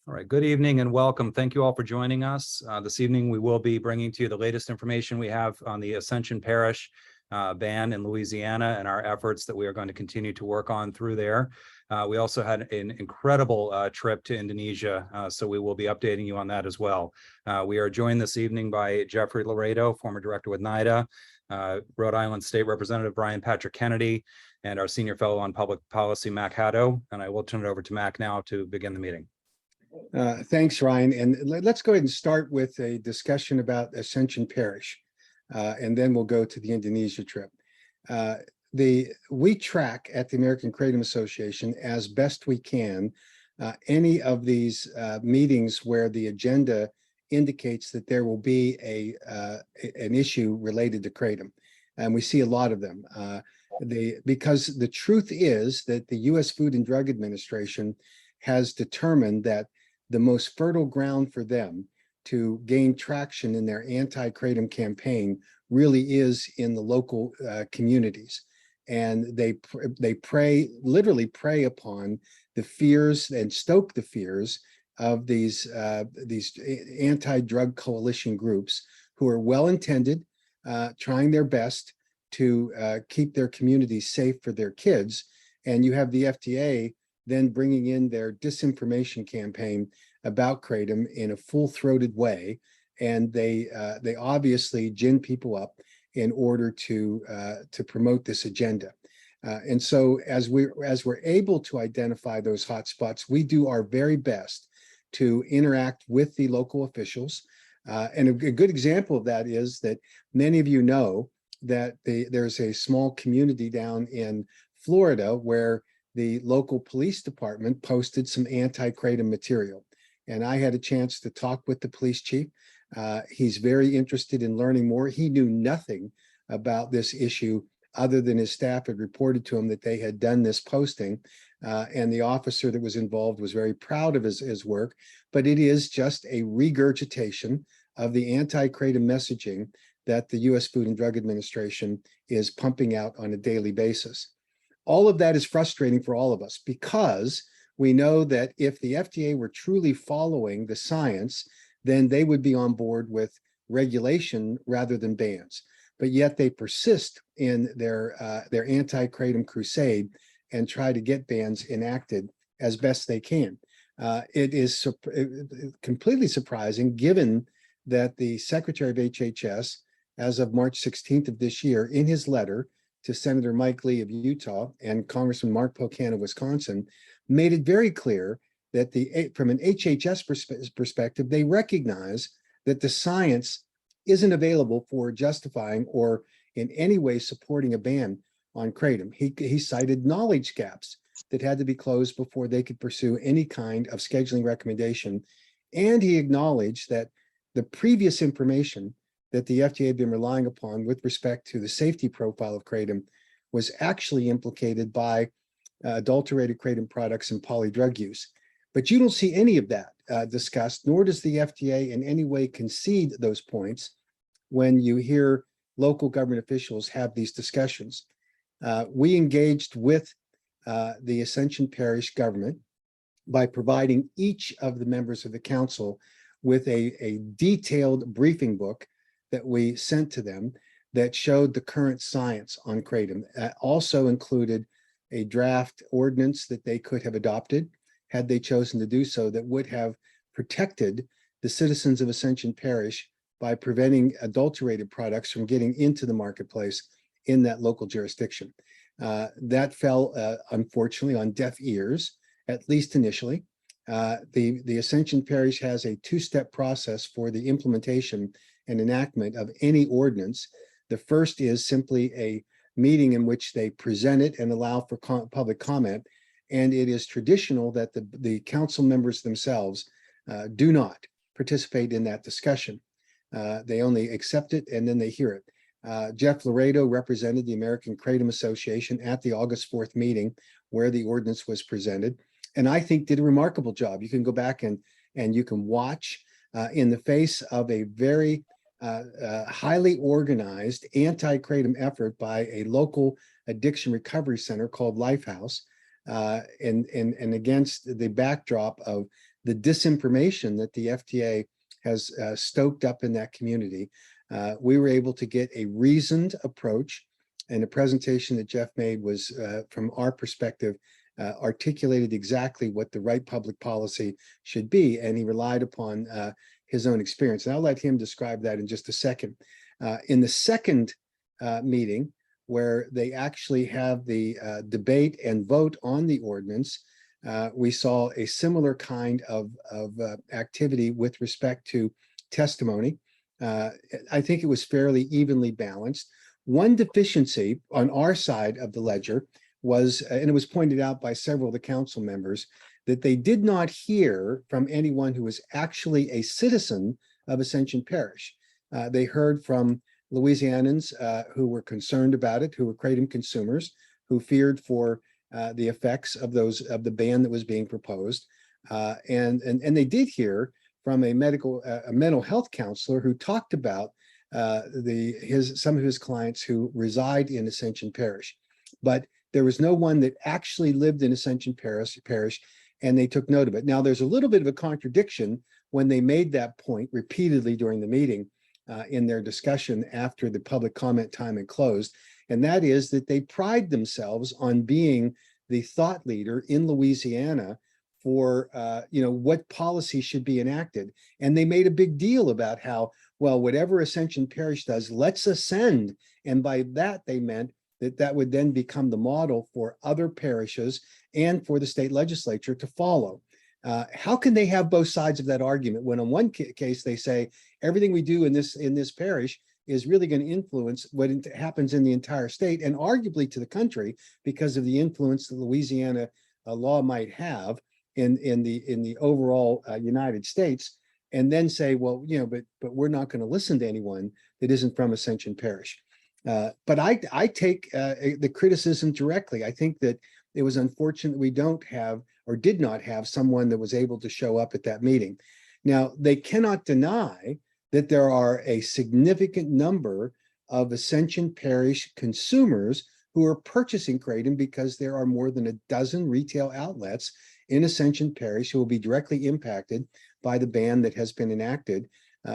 All right, good evening and welcome. Thank you all for joining us. This evening, we will be bringing to you the latest information we have on the Ascension Parish ban in Louisiana and our efforts that we are going to continue to work on through there. We also had an incredible trip to Indonesia, so we will be updating you on that as well. We are joined this evening by Jeffrey Laredo, former director with NIDA, Rhode Island State Representative Brian Patrick Kennedy, and our senior fellow on public policy, Mac Haddo. And I will turn it over to Mac now to begin the meeting. Thanks, Ryan. And let's go ahead and start with a discussion about Ascension Parish, and then we'll go to the Indonesia trip. We track at the American Kratom Association as best we can any of these meetings where the agenda indicates that there will be an issue related to kratom, and we see a lot of them. Because the truth is that the U.S. Food and Drug Administration has determined that the most fertile ground for them to gain traction in their anti-kratom campaign really is in the local communities. And they literally prey upon the fears and stoke the fears of these anti-drug coalition groups who are well-intended, trying their best to keep their communities safe for their kids. And you have the FDA then bringing in their disinformation campaign about kratom in a full-throated way, and they obviously gin people up in order to promote this agenda. And so, as we're able to identify those hotspots, we do our very best to interact with the local officials. And a good example of that is that many of you know that there's a small community down in Florida where the local police department posted some anti-kratom material. And I had a chance to talk with the police chief. He's very interested in learning more. He knew nothing about this issue other than his staff had reported to him that they had done this posting. And the officer that was involved was very proud of his work, but it is just a regurgitation of the anti-kratom messaging that the U.S. Food and Drug Administration is pumping out on a daily basis. All of that is frustrating for all of us because we know that if the FDA were truly following the science, then they would be on board with regulation rather than bans. But yet they persist in their anti-kratom crusade and try to get bans enacted as best they can. It is completely surprising given that the Secretary of HHS, as of March 16th of this year, in his letter to Senator Mike Lee of Utah and Congressman Mark Pocan of Wisconsin, made it very clear that from an HHS perspective, they recognize that the science isn't available for justifying or in any way supporting a ban on kratom. He cited knowledge gaps that had to be closed before they could pursue any kind of scheduling recommendation. And he acknowledged that the previous information that the FDA had been relying upon with respect to the safety profile of kratom was actually implicated by adulterated kratom products and polydrug use. But you don't see any of that discussed, nor does the FDA in any way concede those points when you hear local government officials have these discussions. We engaged with the Ascension Parish government by providing each of the members of the council with a detailed briefing book that we sent to them that showed the current science on kratom. Also included a draft ordinance that they could have adopted had they chosen to do so, that would have protected the citizens of Ascension Parish by preventing adulterated products from getting into the marketplace in that local jurisdiction. That fell, unfortunately, on deaf ears, at least initially. The Ascension Parish has a two-step process for the implementation and enactment of any ordinance. The first is simply a meeting in which they present it and allow for public comment. And it is traditional that the council members themselves do not participate in that discussion. They only accept it and then they hear it. Jeff Laredo represented the American Kratom Association at the August 4th meeting where the ordinance was presented, and I think did a remarkable job. You can go back and you can watch in the face of a very highly organized anti-kratom effort by a local addiction recovery center called Lifehouse, and against the backdrop of the disinformation that the FDA has stoked up in that community. We were able to get a reasoned approach, and the presentation that Jeff made was, from our perspective, articulated exactly what the right public policy should be, and he relied upon his own experience. And I'll let him describe that in just a second. In the second meeting, where they actually have the debate and vote on the ordinance, we saw a similar kind of activity with respect to testimony. I think it was fairly evenly balanced. One deficiency on our side of the ledger was, and it was pointed out by several of the council members, that they did not hear from anyone who was actually a citizen of Ascension Parish. They heard from Louisianans who were concerned about it, who were kratom consumers, who feared for the effects of the ban that was being proposed, and they did hear from a mental health counselor who talked about some of his clients who reside in Ascension Parish, but there was no one that actually lived in Ascension Parish, and they took note of it. Now, there's a little bit of a contradiction when they made that point repeatedly during the meeting in their discussion after the public comment time had closed, and that is that they pride themselves on being the thought leader in Louisiana for what policy should be enacted. And they made a big deal about how, well, whatever Ascension Parish does, let's ascend. And by that, they meant that would then become the model for other parishes and for the state legislature to follow. How can they have both sides of that argument when on one case they say everything we do in this parish is really going to influence what happens in the entire state and arguably to the country because of the influence that Louisiana law might have in the overall United States, and then say, well, but we're not going to listen to anyone that isn't from Ascension Parish. But I take the criticism directly. I think that it was unfortunate we don't have or did not have someone that was able to show up at that meeting. Now, they cannot deny that there are a significant number of Ascension Parish consumers who are purchasing kratom because there are more than a dozen retail outlets in Ascension Parish who will be directly impacted by the ban that has been enacted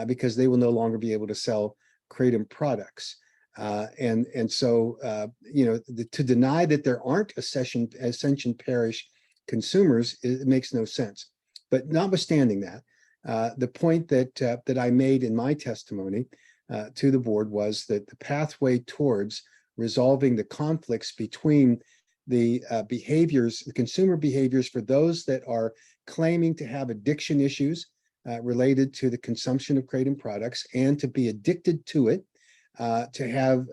because they will no longer be able to sell kratom products. So to deny that there aren't Ascension Parish consumers, it makes no sense. But notwithstanding that, the point that I made in my testimony to the board was that the pathway towards resolving the conflicts between the behaviors, the consumer behaviors for those that are claiming to have addiction issues related to the consumption of kratom products and to be addicted to it, to have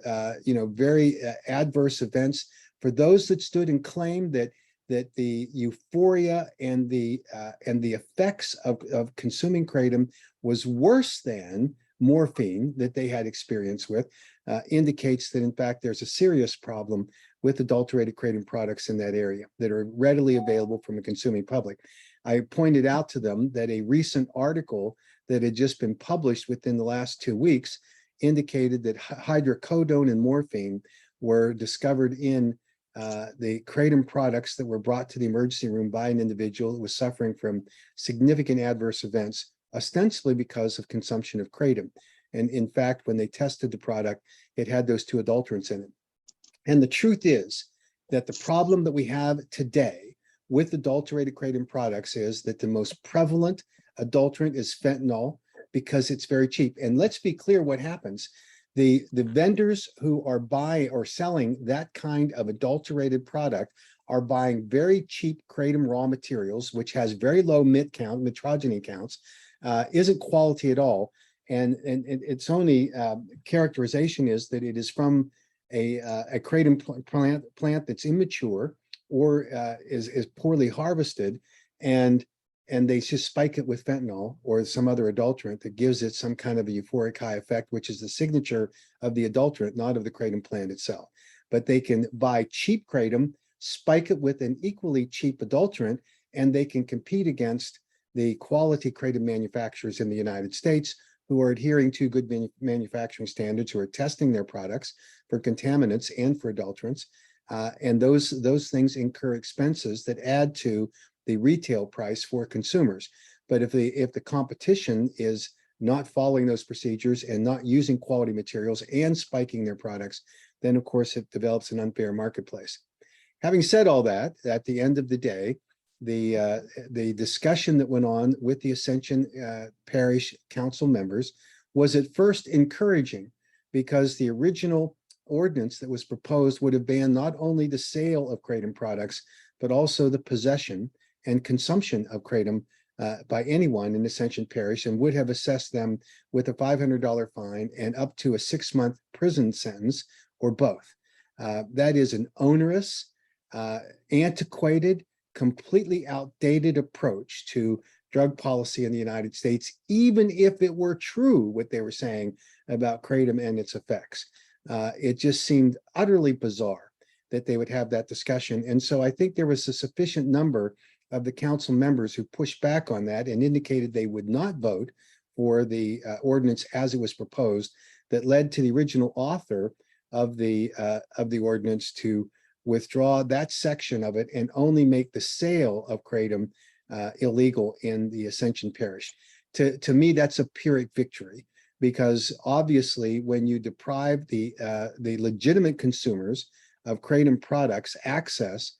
very adverse events for those that stood and claimed that the euphoria and the effects of consuming kratom was worse than morphine that they had experience with, indicates that in fact there's a serious problem with adulterated kratom products in that area that are readily available from the consuming public. I pointed out to them that a recent article that had just been published within the last 2 weeks indicated that hydrocodone and morphine were discovered in the kratom products that were brought to the emergency room by an individual who was suffering from significant adverse events, ostensibly because of consumption of kratom. And in fact, when they tested the product, it had those 2 adulterants in it. And the truth is that the problem that we have today with adulterated kratom products is that the most prevalent adulterant is fentanyl because it's very cheap. And let's be clear what happens. The vendors who are buying or selling that kind of adulterated product are buying very cheap kratom raw materials, which has very low mitrogeny counts, isn't quality at all. And its only characterization is that it is from a kratom plant that's immature or is poorly harvested, and they just spike it with fentanyl or some other adulterant that gives it some kind of a euphoric high effect, which is the signature of the adulterant, not of the kratom plant itself. But they can buy cheap kratom, spike it with an equally cheap adulterant, and they can compete against the quality kratom manufacturers in the United States who are adhering to good manufacturing standards, who are testing their products for contaminants and for adulterants. And those things incur expenses that add to the retail price for consumers. But if the competition is not following those procedures and not using quality materials and spiking their products, then of course it develops an unfair marketplace. Having said all that, at the end of the day, the discussion that went on with the Ascension Parish Council members was at first encouraging, because the original ordinance that was proposed would have banned not only the sale of kratom products, but also the possession and consumption of kratom by anyone in Ascension Parish, and would have assessed them with a $500 fine and up to a 6-month prison sentence, or both. That is an onerous, antiquated, completely outdated approach to drug policy in the United States, even if it were true what they were saying about kratom and its effects. It just seemed utterly bizarre that they would have that discussion. And so I think there was a sufficient number of the council members who pushed back on that and indicated they would not vote for the ordinance as it was proposed, that led to the original author of the ordinance to withdraw that section of it and only make the sale of kratom illegal in the Ascension Parish. To me, that's a Pyrrhic victory, because obviously when you deprive the legitimate consumers of kratom products access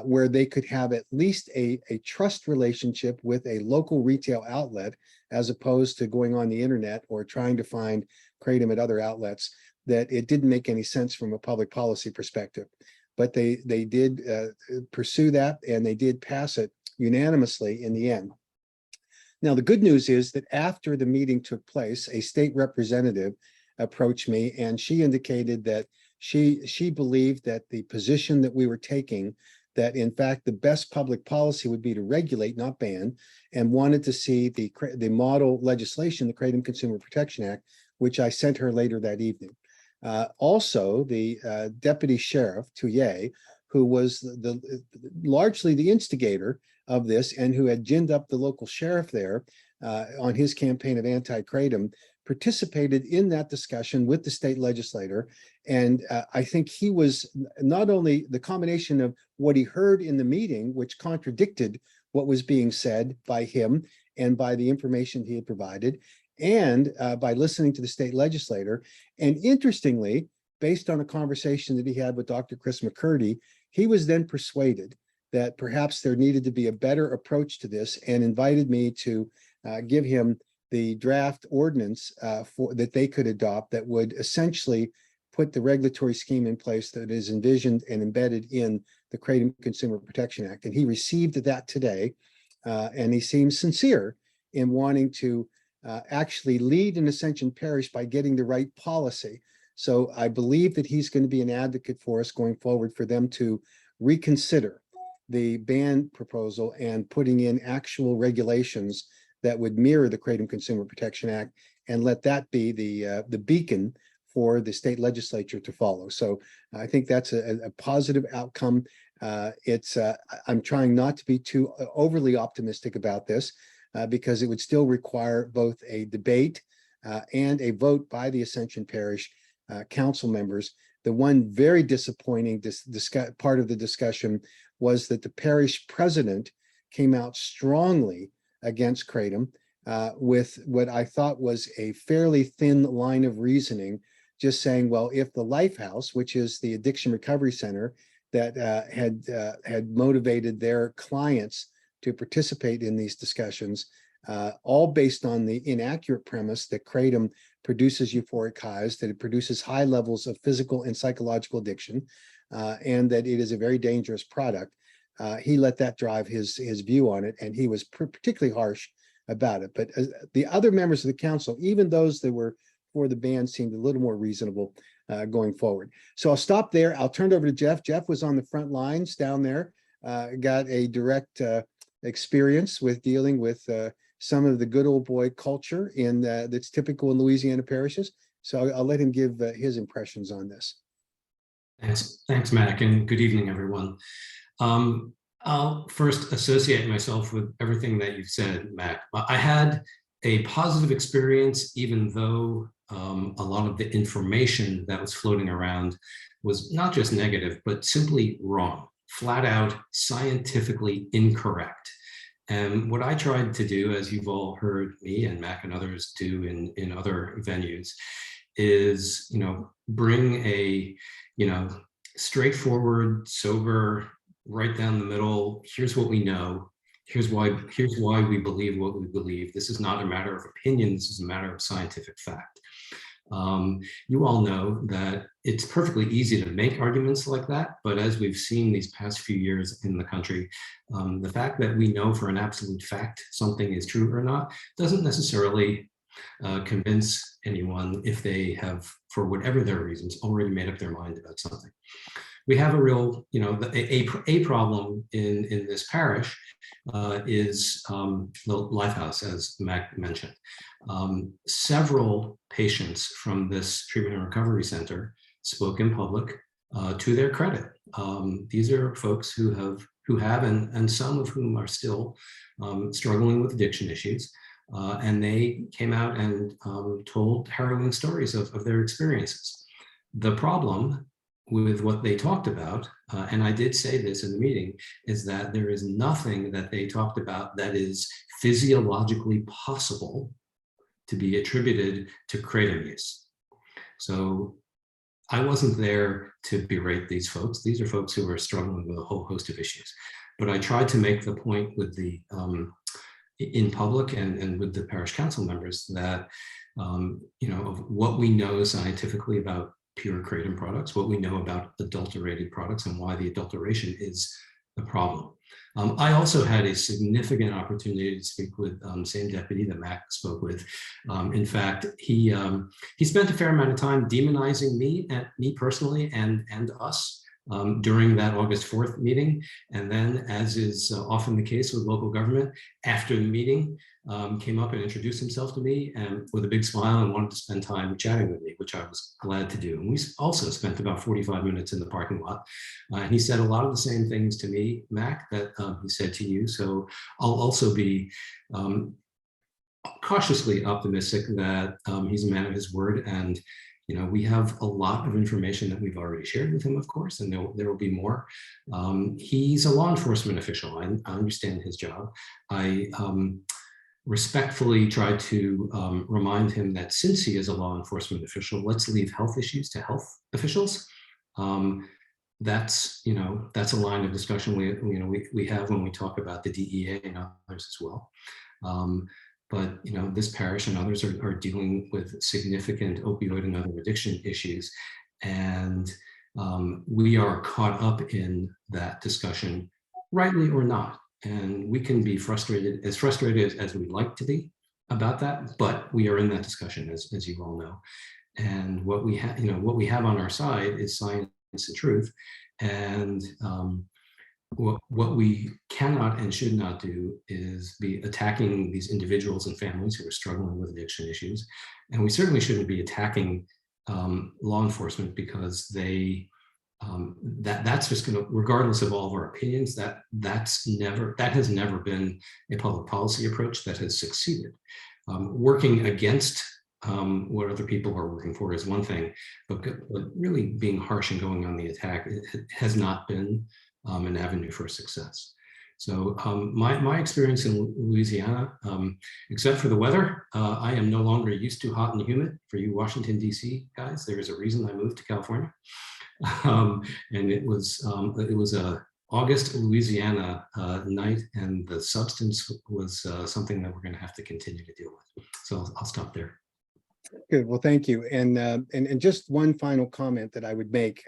where they could have at least a trust relationship with a local retail outlet, as opposed to going on the internet or trying to find kratom at other outlets, that it didn't make any sense from a public policy perspective. But they did pursue that, and they did pass it unanimously in the end. Now, the good news is that after the meeting took place, a state representative approached me, and she indicated that she believed that the position that we were taking, that in fact the best public policy would be to regulate, not ban, and wanted to see the model legislation, the Kratom Consumer Protection Act, which I sent her later that evening. Also, the deputy sheriff, Touye, who was largely the instigator of this and who had ginned up the local sheriff there on his campaign of anti-kratom, participated in that discussion with the state legislator. And I think he was not only the combination of what he heard in the meeting, which contradicted what was being said by him and by the information he had provided, and by listening to the state legislator. And interestingly, based on a conversation that he had with Dr. Chris McCurdy, he was then persuaded that perhaps there needed to be a better approach to this, and invited me to give him the draft ordinance that they could adopt that would essentially put the regulatory scheme in place that is envisioned and embedded in the Kratom Consumer Protection Act. And he received that today, and he seems sincere in wanting to actually lead in Ascension Parish by getting the right policy. So I believe that he's going to be an advocate for us going forward, for them to reconsider the ban proposal and putting in actual regulations that would mirror the Kratom Consumer Protection Act, and let that be the beacon for the state legislature to follow. So I think that's a positive outcome. I'm trying not to be too overly optimistic about this, because it would still require both a debate and a vote by the Ascension Parish council members. The one very disappointing part of the discussion was that the parish president came out strongly against kratom with what I thought was a fairly thin line of reasoning, just saying, well, if the Lifehouse, which is the addiction recovery center that had motivated their clients to participate in these discussions, all based on the inaccurate premise that kratom produces euphoric highs, that it produces high levels of physical and psychological addiction, and that it is a very dangerous product. He let that drive his view on it, and he was particularly harsh about it. But the other members of the council, even those that were for the ban, seemed a little more reasonable going forward. So I'll stop there. I'll turn it over to Jeff. Jeff was on the front lines down there, got a direct experience with dealing with some of the good old boy culture that's typical in Louisiana parishes. So I'll let him give his impressions on this. Thanks, Mac, and good evening, everyone. I'll first associate myself with everything that you've said, Mac. I had a positive experience, even though a lot of the information that was floating around was not just negative, but simply wrong. flat out scientifically incorrect. And what I tried to do, as you've all heard me and Mac and others do in other venues, is, bring a, straightforward, sober, right down the middle. Here's what we know. Here's why we believe what we believe. This is not a matter of opinion. This is a matter of scientific fact. You all know that it's perfectly easy to make arguments like that, but as we've seen these past few years in the country, the fact that we know for an absolute fact something is true or not doesn't necessarily convince anyone if they have, for whatever their reasons, already made up their mind about something. We have a real, a problem in this parish is the Lifehouse, as Mac mentioned. Several patients from this treatment and recovery center spoke in public to their credit. These are folks who have, and some of whom are still struggling with addiction issues. And they came out and told harrowing stories of their experiences. The problem with what they talked about, and I did say this in the meeting, is that there is nothing that they talked about that is physiologically possible to be attributed to kratom use. So I wasn't there to berate these folks. These are folks who are struggling with a whole host of issues. But I tried to make the point with the in public and with the parish council members that of what we know scientifically about pure kratom products, what we know about adulterated products, and why the adulteration is the problem. I also had a significant opportunity to speak with same deputy that Mac spoke with. In fact, he spent a fair amount of time demonizing me personally and us during that August 4th meeting. And then, as is often the case with local government, after the meeting, came up and introduced himself to me and with a big smile and wanted to spend time chatting with me, which I was glad to do. And we also spent about 45 minutes in the parking lot. And he said a lot of the same things to me, Mac, that he said to you. So I'll also be cautiously optimistic that he's a man of his word. And we have a lot of information that we've already shared with him, of course, and there will be more. He's a law enforcement official. I understand his job. I respectfully try to remind him that since he is a law enforcement official, let's leave health issues to health officials. That's a line of discussion we have when we talk about the DEA and others as well. But this parish and others are dealing with significant opioid and other addiction issues, and we are caught up in that discussion, rightly or not. And we can be frustrated as we'd like to be about that, but we are in that discussion, as you all know. And what we have on our side is science and truth, and what we cannot and should not do is be attacking these individuals and families who are struggling with addiction issues. And we certainly shouldn't be attacking law enforcement because that's just going to, regardless of all of our opinions, that has never been a public policy approach that has succeeded. Working against what other people are working for is one thing, but really being harsh and going on the attack, it has not been an avenue for success. So my experience in Louisiana, except for the weather, I am no longer used to hot and humid. For you Washington, D.C. guys, there is a reason I moved to California. And it was a August Louisiana night, and the substance was something that we're going to have to continue to deal with. So I'll stop there. Good. Well, thank you. And just one final comment that I would make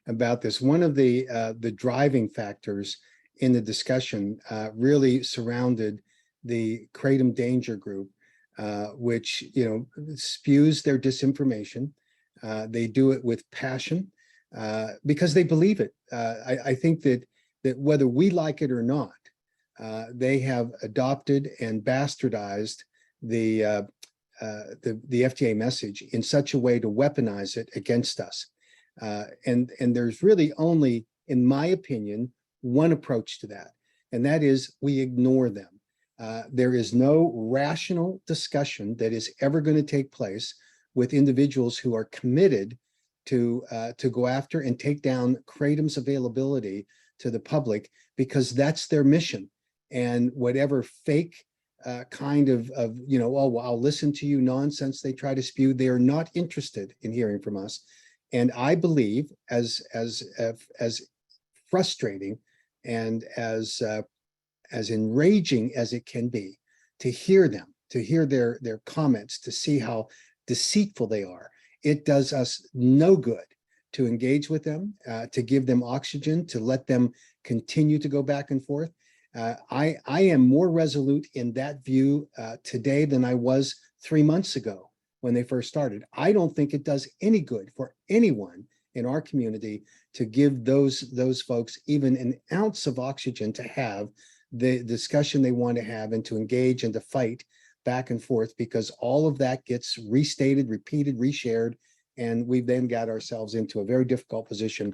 about this. One of the driving factors in the discussion really surrounded the Kratom Danger Group, which spews their disinformation. They do it with passion because they believe it. I think that whether we like it or not, they have adopted and bastardized the FDA message in such a way to weaponize it against us. And there's really only, in my opinion, one approach to that, and that is we ignore them. There is no rational discussion that is ever going to take place with individuals who are committed to go after and take down kratom's availability to the public, because that's their mission. And whatever fake kind of, oh, well, I'll listen to you nonsense they try to spew, they are not interested in hearing from us. And I believe, as frustrating and as enraging as it can be to hear them, to hear their comments, to see how deceitful they are, it does us no good to engage with them, to give them oxygen, to let them continue to go back and forth. I am more resolute in that view today than I was 3 months ago when they first started. I don't think it does any good for anyone in our community to give those folks even an ounce of oxygen to have the discussion they want to have and to engage and to fight back and forth, because all of that gets restated, repeated, reshared, and we've then got ourselves into a very difficult position.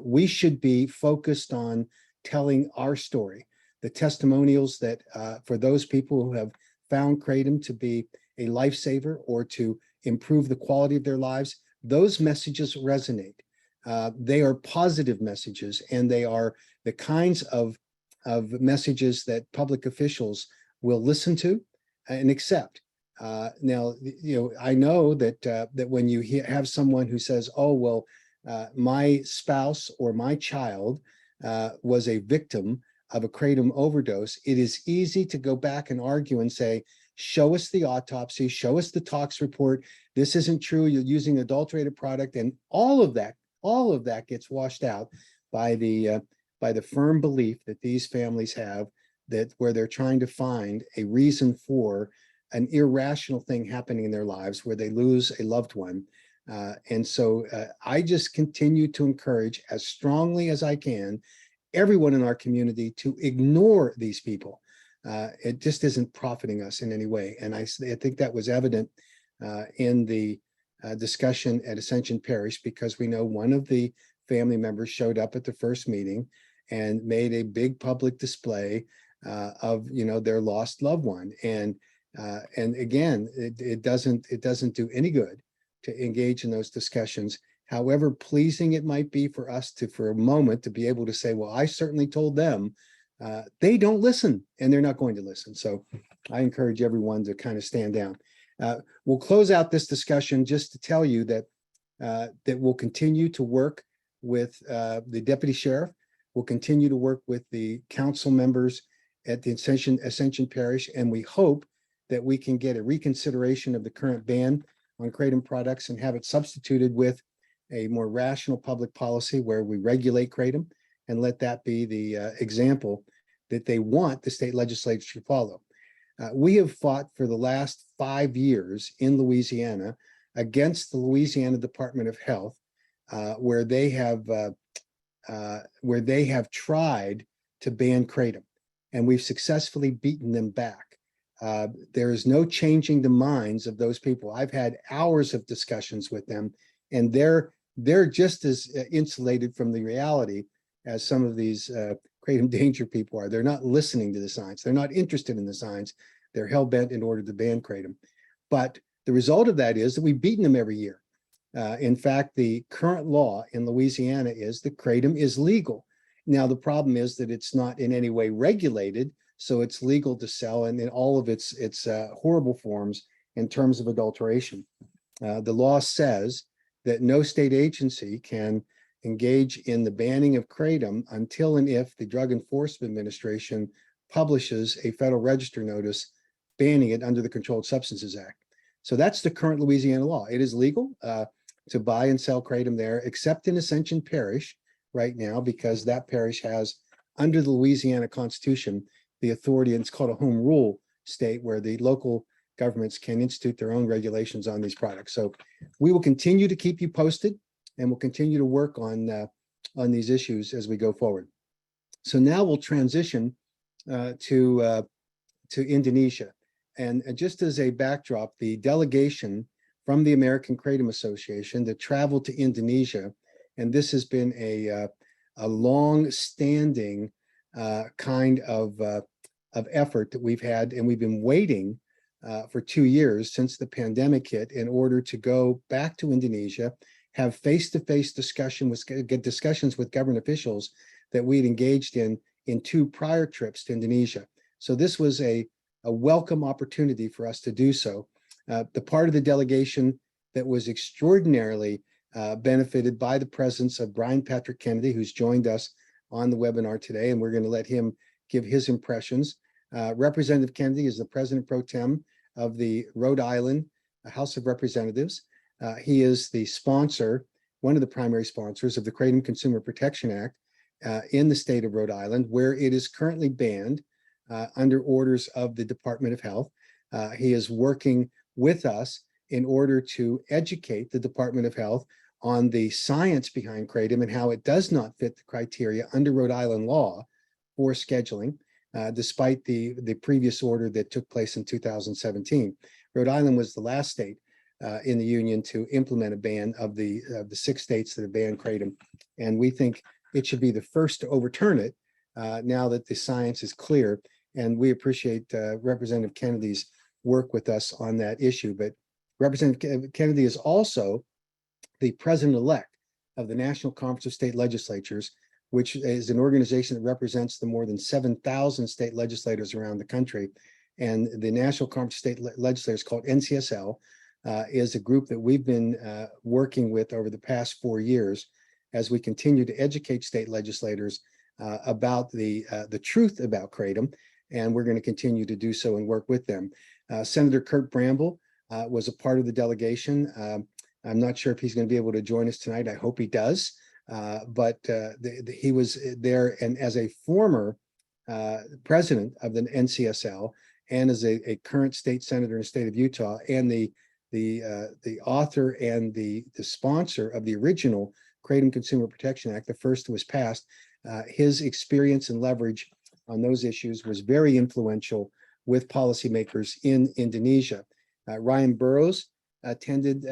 We should be focused on telling our story, the testimonials that for those people who have found Kratom to be a lifesaver or to improve the quality of their lives. Those messages resonate. They are positive messages, and they are the kinds of messages that public officials will listen to and accept. Now, I know that when you have someone who says, "Oh, well, my spouse or my child was a victim of a Kratom overdose," it is easy to go back and argue and say, "Show us the autopsy, show us the tox report. This isn't true. You're using adulterated product," and all of that gets washed out by the firm belief that these families have, that where they're trying to find a reason for an irrational thing happening in their lives where they lose a loved one. And so I just continue to encourage as strongly as I can everyone in our community to ignore these people. It just isn't profiting us in any way. And I think that was evident in the discussion at Ascension Parish, because we know one of the family members showed up at the first meeting and made a big public display of their lost loved one. And again, it doesn't do any good to engage in those discussions, however pleasing it might be for us to, for a moment, to be able to say, well, I certainly told them. They don't listen, and they're not going to listen. So I encourage everyone to kind of stand down. We'll close out this discussion just to tell you that we'll continue to work with the deputy sheriff. We'll continue to work with the council members at the Ascension Parish, and we hope that we can get a reconsideration of the current ban on Kratom products and have it substituted with a more rational public policy where we regulate Kratom and let that be the example that they want the state legislature to follow. We have fought for the last 5 years in Louisiana against the Louisiana Department of Health, where they have tried to ban Kratom, and we've successfully beaten them back. There is no changing the minds of those people. I've had hours of discussions with them, and they're just as insulated from the reality as some of these Kratom danger people are. They're not listening to the science. They're not interested in the science. They're hell-bent in order to ban Kratom. But the result of that is that we've beaten them every year. In fact, the current law in Louisiana is that Kratom is legal. Now, the problem is that it's not in any way regulated, so it's legal to sell in all of its horrible forms in terms of adulteration. The law says that no state agency can engage in the banning of Kratom until and if the Drug Enforcement Administration publishes a Federal Register notice banning it under the Controlled Substances Act. So that's the current Louisiana law. It is legal to buy and sell Kratom there, except in Ascension Parish right now, because that parish has, under the Louisiana Constitution, the authority, and it's called a home rule state, where the local governments can institute their own regulations on these products. So we will continue to keep you posted, and we'll continue to work on these issues as we go forward. So now we'll transition to Indonesia. And just as a backdrop, the delegation from the American Kratom Association that traveled to Indonesia, and this has been a long-standing kind of effort that we've had, and we've been waiting for 2 years since the pandemic hit in order to go back to Indonesia, have face-to-face discussions with government officials, that we'd engaged in 2 prior trips to Indonesia. So this was a welcome opportunity for us to do so. The part of the delegation that was extraordinarily benefited by the presence of Brian Patrick Kennedy, who's joined us on the webinar today, and we're going to let him give his impressions. Representative Kennedy is the President Pro Tem of the Rhode Island House of Representatives. He is the sponsor, one of the primary sponsors of the Kratom Consumer Protection Act in the state of Rhode Island, where it is currently banned under orders of the Department of Health. He is working with us in order to educate the Department of Health on the science behind kratom and how it does not fit the criteria under Rhode Island law for scheduling, despite the previous order that took place in 2017. Rhode Island was the last state in the union to implement a ban of the 6 states that have banned kratom, and we think it should be the first to overturn it now that the science is clear. And we appreciate Representative Kennedy's work with us on that issue. But Representative Kennedy is also the president-elect of the National Conference of State Legislatures, which is an organization that represents the more than 7,000 state legislators around the country. And the National Conference of State Legislators, called NCSL, is a group that we've been working with over the past 4 years as we continue to educate state legislators about the truth about kratom. And we're going to continue to do so and work with them. Senator Kurt Bramble was a part of the delegation. I'm not sure if he's going to be able to join us tonight. I hope he does. But he was there, and as a former president of the NCSL and as a current state senator in the state of Utah, and the author and the sponsor of the original Kratom Consumer Protection Act, the first that was passed, his experience and leverage on those issues was very influential with policymakers in Indonesia. Ryan Burrows attended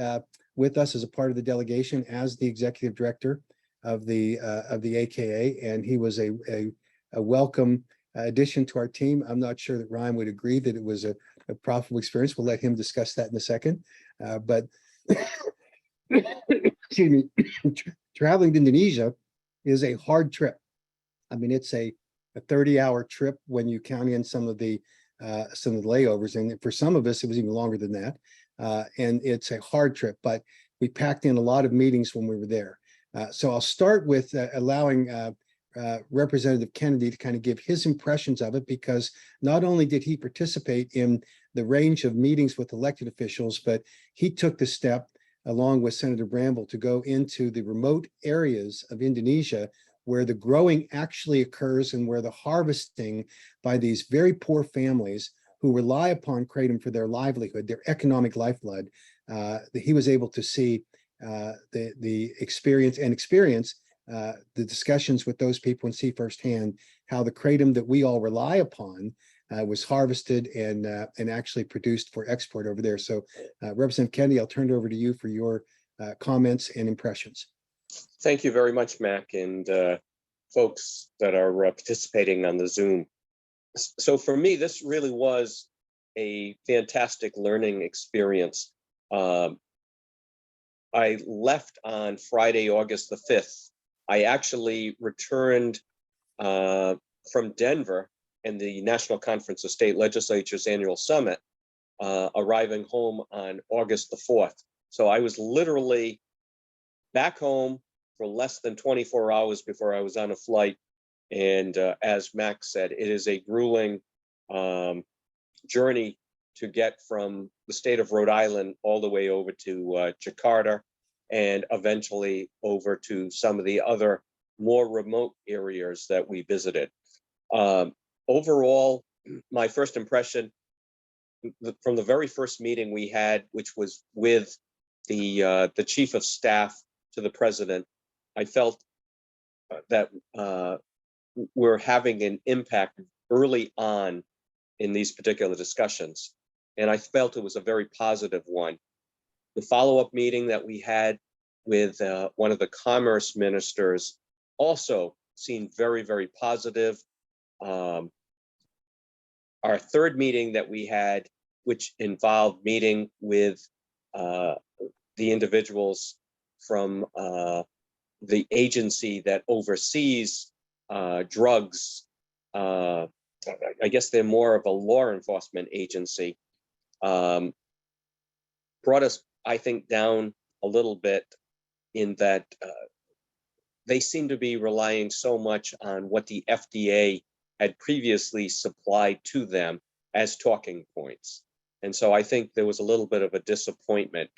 with us as a part of the delegation as the executive director of the AKA, and he was a welcome addition to our team. I'm not sure that Ryan would agree that it was a profitable experience. We'll let him discuss that in a second. But excuse me, traveling to Indonesia is a hard trip. I mean, it's a 30-hour trip when you count in some of the layovers, and for some of us, it was even longer than that. And it's a hard trip, but we packed in a lot of meetings when we were there. So I'll start with allowing Representative Kennedy to kind of give his impressions of it, because not only did he participate in the range of meetings with elected officials, but he took the step, along with Senator Bramble, to go into the remote areas of Indonesia where the growing actually occurs and where the harvesting by these very poor families who rely upon kratom for their livelihood, their economic lifeblood. He was able to see the experience the discussions with those people and see firsthand how the kratom that we all rely upon was harvested and actually produced for export over there. So Representative Kennedy, I'll turn it over to you for your comments and impressions. Thank you very much, Mac, and folks that are participating on the Zoom. So for me, this really was a fantastic learning experience. I left on Friday, August the 5th. I actually returned from Denver and the National Conference of State Legislatures annual summit, arriving home on August the 4th. So I was literally back home for less than 24 hours before I was on a flight. And as Max said, it is a grueling journey to get from the state of Rhode Island all the way over to Jakarta, and eventually over to some of the other more remote areas that we visited. Overall, my first impression from the very first meeting we had, which was with the chief of staff to the president, I felt that we're having an impact early on in these particular discussions. And I felt it was a very positive one. The follow-up meeting that we had with one of the commerce ministers also seemed very, very positive. Our third meeting that we had, which involved meeting with the individuals from the agency that oversees drugs. I guess they're more of a law enforcement agency. Brought us, I think, down a little bit in that they seem to be relying so much on what the FDA had previously supplied to them as talking points. And so I think there was a little bit of a disappointment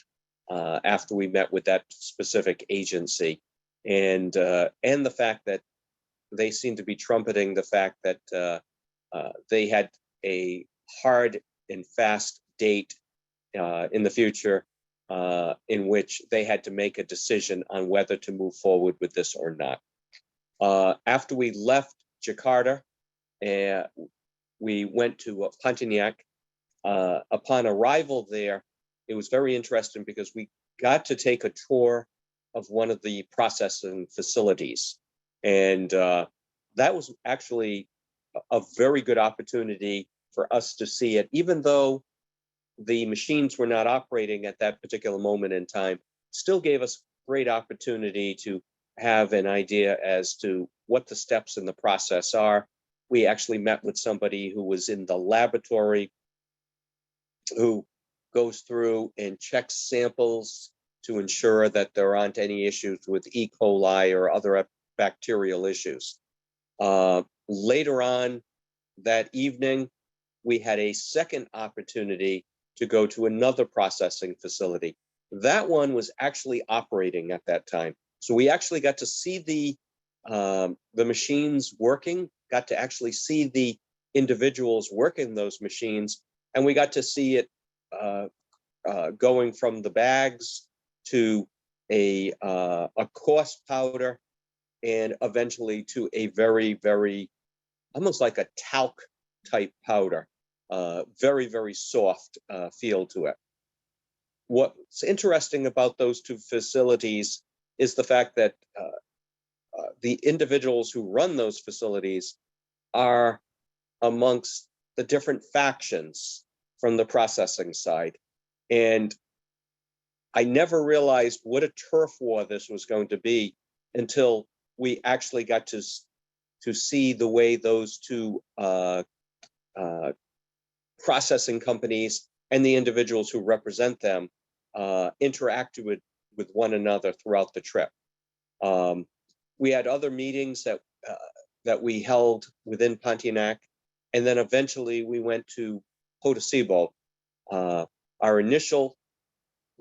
after we met with that specific agency, and the fact that they seem to be trumpeting the fact that they had a hard and fast date in the future in which they had to make a decision on whether to move forward with this or not. After we left Jakarta, we went to Pontianak. Upon arrival there, it was very interesting because we got to take a tour of one of the processing facilities. And that was actually a very good opportunity for us to see it, even though the machines were not operating at that particular moment in time, still gave us great opportunity to have an idea as to what the steps in the process are. We actually met with somebody who was in the laboratory who goes through and checks samples to ensure that there aren't any issues with E. coli or other bacterial issues. Later on that evening, we had a second opportunity to go to another processing facility. That one was actually operating at that time. So we actually got to see the machines working, got to actually see the individuals working those machines, and we got to see it going from the bags to a coarse powder, and eventually to a very, very, almost like a talc type powder, very, very soft feel to it. What's interesting about those two facilities is the fact that the individuals who run those facilities are amongst the different factions from the processing side. And I never realized what a turf war this was going to be until we actually got to see the way those two processing companies and the individuals who represent them interacted with one another throughout the trip. We had other meetings that we held within Pontianak, and then eventually we went to Potasibo. Our initial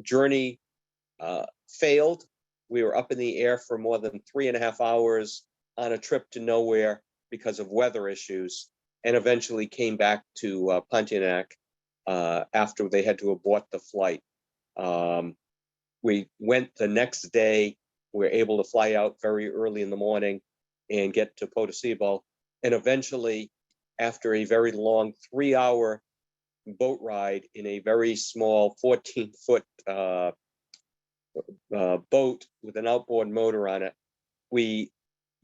journey failed. We were up in the air for more than 3.5 hours on a trip to nowhere because of weather issues, and eventually came back to Pontianak after they had to abort the flight. We went the next day. We were able to fly out very early in the morning and get to Potasibo. And eventually, after a very long 3-hour boat ride in a very small 14-foot boat with an outboard motor on it, we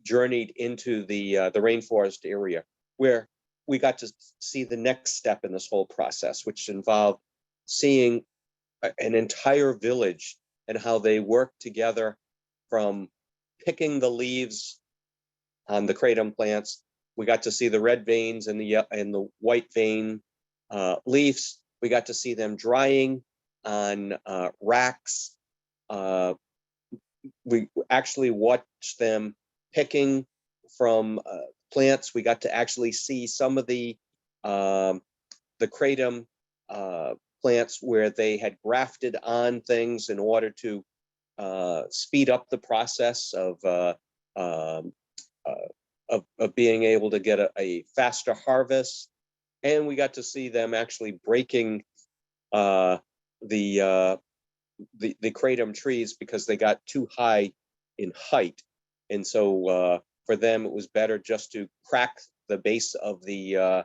journeyed into the rainforest area, where we got to see the next step in this whole process, which involved seeing an entire village and how they work together, from picking the leaves on the kratom plants. We got to see the red veins and the white vein leaves. We got to see them drying on racks. We actually watched them picking from plants. We got to actually see some of the kratom plants where they had grafted on things in order to speed up the process of being able to get a faster harvest. And we got to see them actually breaking the kratom trees because they got too high in height. And so for them, it was better just to crack the base of the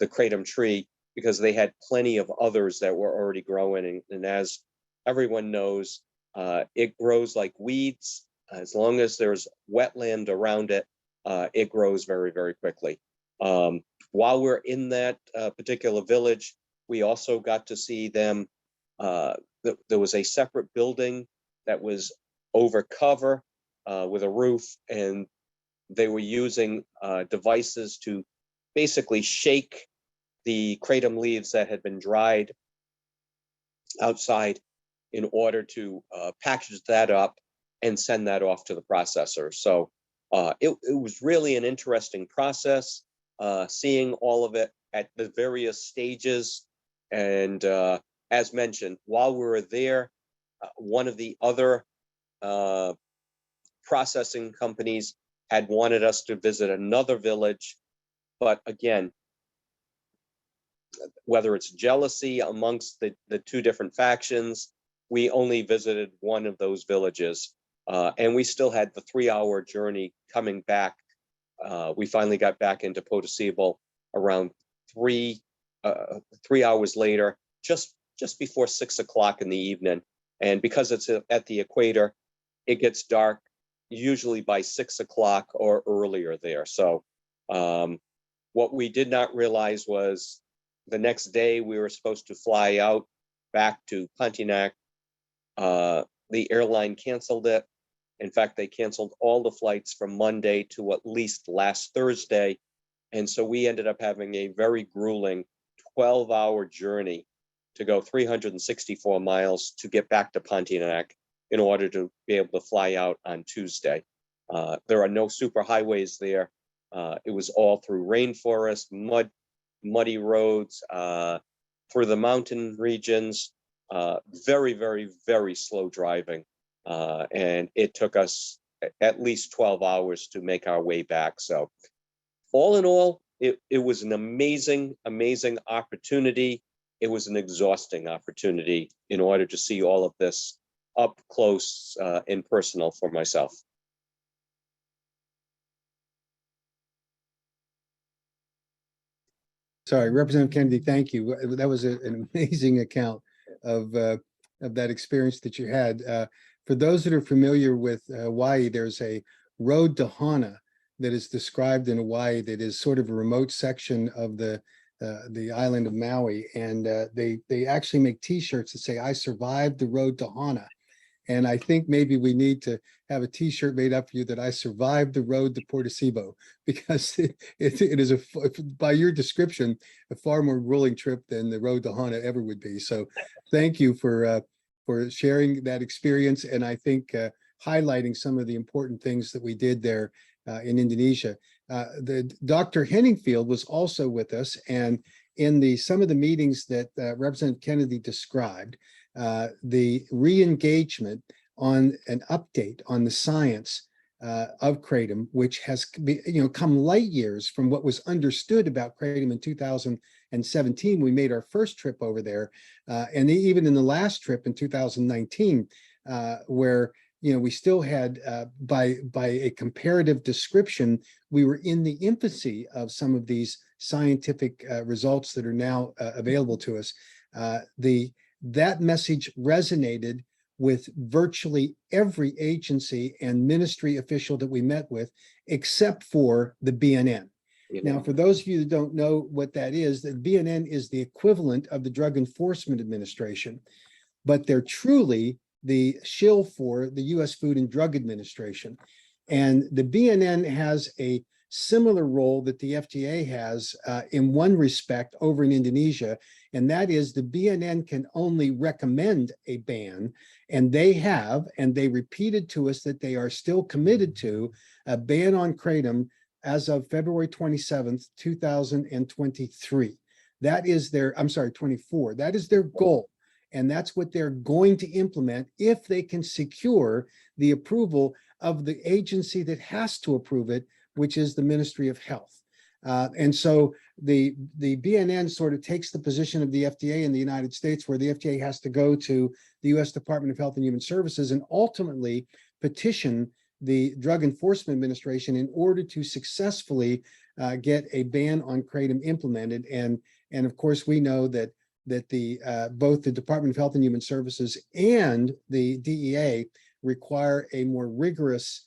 kratom tree, because they had plenty of others that were already growing. And as everyone knows, it grows like weeds. As long as there's wetland around it, it grows very, very quickly. While we're in that particular village, we also got to see them. There was a separate building that was over cover with a roof, and They were using devices to basically shake the kratom leaves that had been dried outside in order to package that up and send that off to the processor. So it was really an interesting process, seeing all of it at the various stages. And as mentioned, while we were there, one of the other processing companies had wanted us to visit another village. But again, whether it's jealousy amongst the two different factions, we only visited one of those villages. And we still had the 3-hour journey coming back. We finally got back into Potosíbal around 3 hours later, just before 6 o'clock in the evening. And because it's at the equator, it gets dark usually by 6 o'clock or earlier there. So what we did not realize was the next day we were supposed to fly out back to Pontiac. The airline canceled it. In fact, they canceled all the flights from Monday to at least last Thursday. And so we ended up having a very grueling 12-hour journey to go 364 miles to get back to Pontiac in order to be able to fly out on Tuesday. There are no super highways there. It was all through rainforest, muddy roads, through the mountain regions, very, very, very slow driving. And it took us at least 12 hours to make our way back. So all in all, it was an amazing, amazing opportunity. It was an exhausting opportunity in order to see all of this up close and personal for myself. Sorry, Representative Kennedy, thank you. That was an amazing account of that experience that you had. For those that are familiar with Hawaii, there's a road to Hana that is described in Hawaii that is sort of a remote section of the island of Maui. And they actually make T-shirts that say, "I survived the road to Hana." And I think maybe we need to have a T-shirt made up for you that I survived the road to Portosíbo, because it is by your description, a far more grueling trip than the road to Hana ever would be. So thank you for sharing that experience. And I think highlighting some of the important things that we did there in Indonesia. Dr. Henningfield was also with us, and in some of the meetings that Representative Kennedy described, the re-engagement on an update on the science of kratom, which has come light years from what was understood about kratom in 2017. We made our first trip over there, and even in the last trip in 2019, where we still had, by a comparative description, we were in the infancy of some of these scientific results that are now available to us. That message resonated with virtually every agency and ministry official that we met with, except for the BNN. Now, for those of you that don't know what that is, the BNN is the equivalent of the Drug Enforcement Administration, but they're truly the shill for the U.S. Food and Drug Administration. And the BNN has a similar role that the FDA has in one respect over in Indonesia, and that is the BNN can only recommend a ban, and they repeated to us that they are still committed to a ban on kratom as of February 27th, 2023. That is their, 24, that is their goal. And that's what they're going to implement if they can secure the approval of the agency that has to approve it, which is the Ministry of Health. And so the BNN sort of takes the position of the FDA in the United States, where the FDA has to go to the U.S. Department of Health and Human Services and ultimately petition the Drug Enforcement Administration in order to successfully get a ban on kratom implemented. And of course, we know that both the Department of Health and Human Services and the DEA require a more rigorous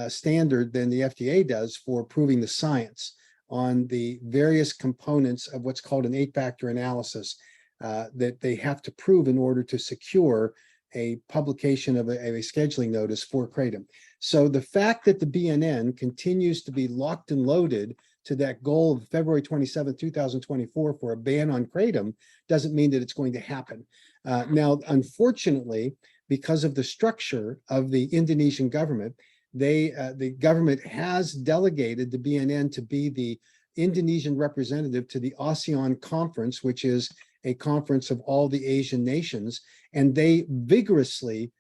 standard than the FDA does for proving the science on the various components of what's called an 8-factor analysis that they have to prove in order to secure a publication of a scheduling notice for Kratom. So the fact that the BNN continues to be locked and loaded to that goal of February 27, 2024 for a ban on Kratom doesn't mean that it's going to happen. Now, unfortunately, because of the structure of the Indonesian government, the government has delegated the BNN to be the Indonesian representative to the ASEAN conference, which is a conference of all the Asian nations, and they vigorously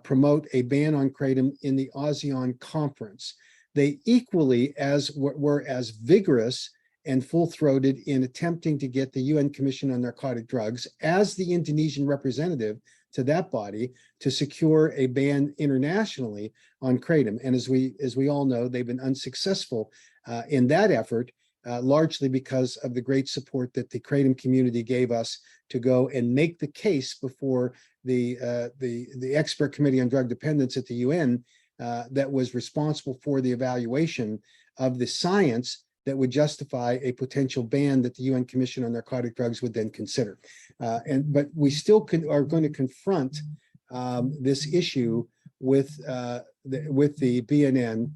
promote a ban on Kratom in the ASEAN conference. They equally were as vigorous and full-throated in attempting to get the UN Commission on Narcotic Drugs as the Indonesian representative to that body to secure a ban internationally on Kratom. And as we all know, they've been unsuccessful in that effort, largely because of the great support that the Kratom community gave us to go and make the case before the expert committee on drug dependence at the UN that was responsible for the evaluation of the science that would justify a potential ban that the UN Commission on Narcotic Drugs would then consider. But we still are going to confront this issue with the BNN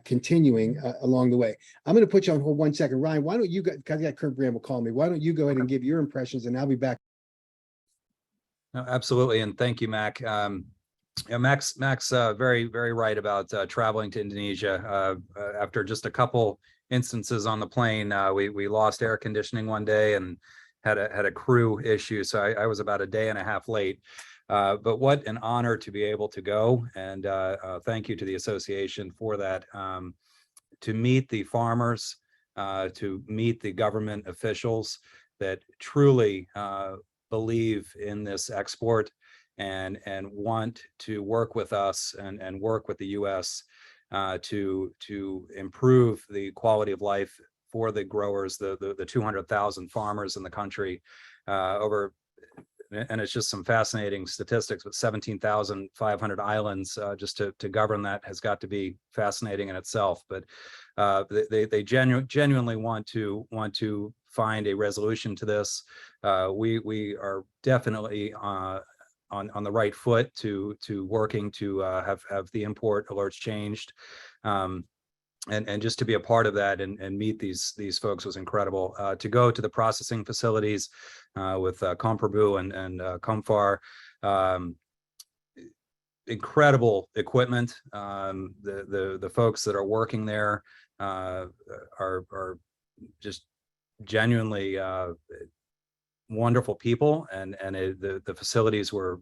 continuing along the way. I'm going to put you on hold 1 second. Ryan, why don't you go, because I got Kurt Bramble calling me. Why don't you go ahead and give your impressions, and I'll be back. No, absolutely, and thank you, Mac. Yeah, Mac's very, very right about traveling to Indonesia. After just a couple instances on the plane, we lost air conditioning one day and had a crew issue, so I was about a day and a half late. But what an honor to be able to go, and thank you to the association for that. To meet the farmers, to meet the government officials that truly believe in this export and want to work with us and work with the U.S. To improve the quality of life for the growers, the 200,000 farmers in the country, and it's just some fascinating statistics with 17,500 islands. Just to govern that has got to be fascinating in itself. But they genuinely want to find a resolution to this. We are definitely on the right foot to working to have the import alerts changed. And just to be a part of that and meet these folks was incredible. To go to the processing facilities with Komperbu and Komfar, incredible equipment. The folks that are working there are just genuinely wonderful people, and the facilities were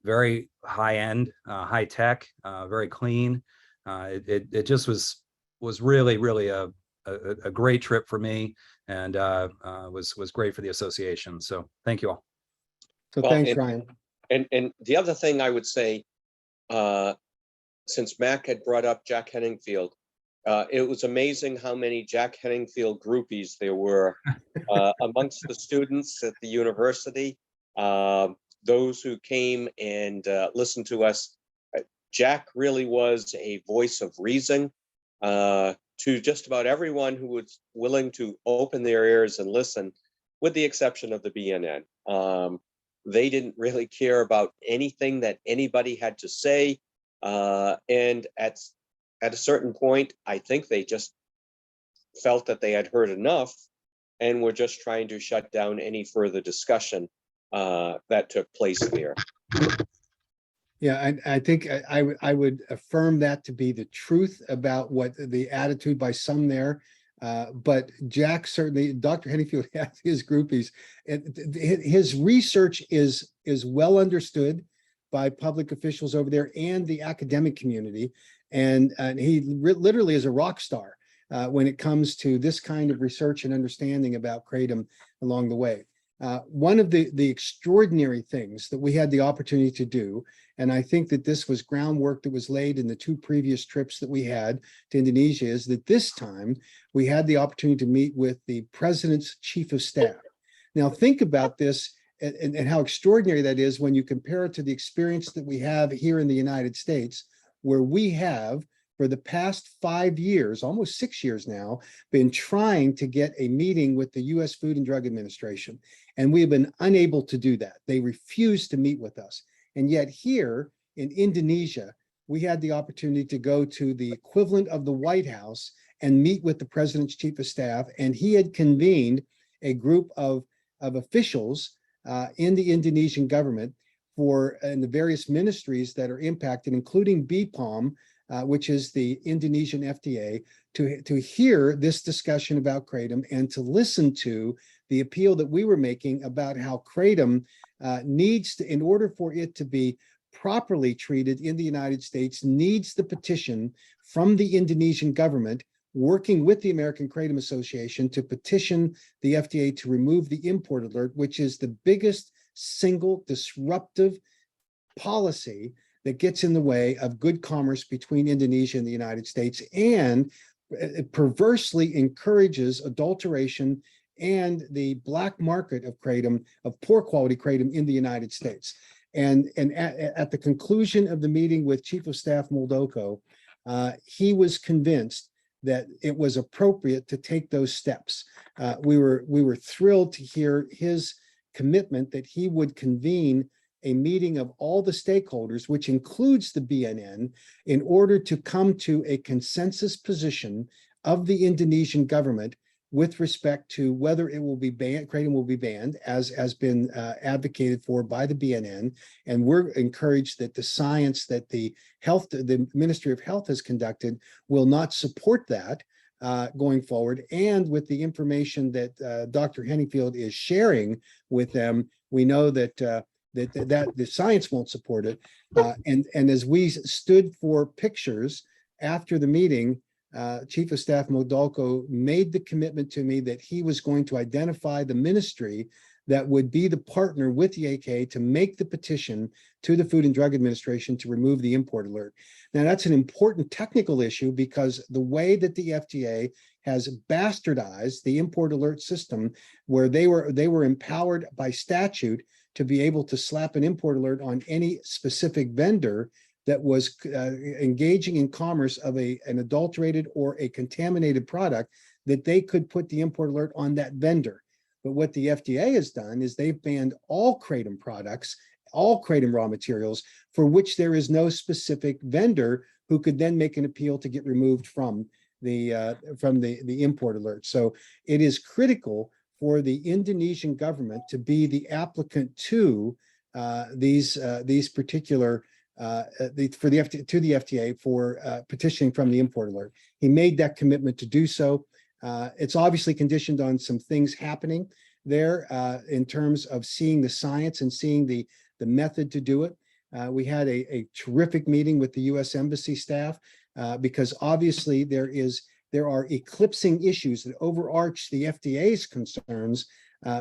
very high end, high tech, very clean. It just was really a great trip for me, and was great for the association. So thank you all. So Well, thanks, Ryan. And the other thing I would say, since Mac had brought up Jack Henningfield, it was amazing how many Jack Henningfield groupies there were amongst the students at the university. Those who came and listened to us. Jack really was a voice of reason to just about everyone who was willing to open their ears and listen, with the exception of the BNN. They didn't really care about anything that anybody had to say. And at a certain point, I think they just felt that they had heard enough and were just trying to shut down any further discussion that took place there. Yeah, I think I would affirm that to be the truth about what the attitude by some there. But Jack certainly, Dr. Henningfield has his groupies. His research is well understood by public officials over there and the academic community. And he literally is a rock star when it comes to this kind of research and understanding about Kratom along the way. One of the extraordinary things that we had the opportunity to do, and I think that this was groundwork that was laid in the 2 previous trips that we had to Indonesia, is that this time we had the opportunity to meet with the president's chief of staff. Now think about this and how extraordinary that is when you compare it to the experience that we have here in the United States, where we have for the past 5 years, almost 6 years now, been trying to get a meeting with the U.S. Food and Drug Administration. And we have been unable to do that. They refuse to meet with us. And yet here in Indonesia, we had the opportunity to go to the equivalent of the White House and meet with the president's chief of staff. And he had convened a group of officials in the Indonesian government in the various ministries that are impacted, including BPOM, which is the Indonesian FDA, to hear this discussion about kratom and to listen to the appeal that we were making about how kratom needs to, in order for it to be properly treated in the United States, needs the petition from the Indonesian government, working with the American Kratom Association to petition the FDA to remove the import alert, which is the biggest single disruptive policy that gets in the way of good commerce between Indonesia and the United States, and it perversely encourages adulteration and the black market of kratom, of poor quality kratom in the United States. And at the conclusion of the meeting with Chief of Staff Muldoko, he was convinced that it was appropriate to take those steps. We were thrilled to hear his commitment that he would convene a meeting of all the stakeholders, which includes the BNN, in order to come to a consensus position of the Indonesian government with respect to whether it will be banned, kratom will be banned, as has been advocated for by the BNN. And we're encouraged that the science that the Ministry of Health has conducted will not support that going forward. And with the information that Dr. Henningfield is sharing with them, we know that that the science won't support it. And as we stood for pictures after the meeting, Chief of Staff Muldoko made the commitment to me that he was going to identify the ministry that would be the partner with the AK to make the petition to the Food and Drug Administration to remove the import alert. Now, that's an important technical issue because the way that the FDA has bastardized the import alert system, where they were empowered by statute to be able to slap an import alert on any specific vendor that was engaging in commerce of an adulterated or a contaminated product, that they could put the import alert on that vendor. But what the FDA has done is they've banned all kratom products, all kratom raw materials, for which there is no specific vendor who could then make an appeal to get removed from the import alert. So it is critical for the Indonesian government to be the applicant to these particular to the FDA for petitioning from the import alert. He made that commitment to do so. It's obviously conditioned on some things happening there in terms of seeing the science and seeing the method to do it. We had a terrific meeting with the U.S. Embassy staff because obviously there are eclipsing issues that overarch the FDA's concerns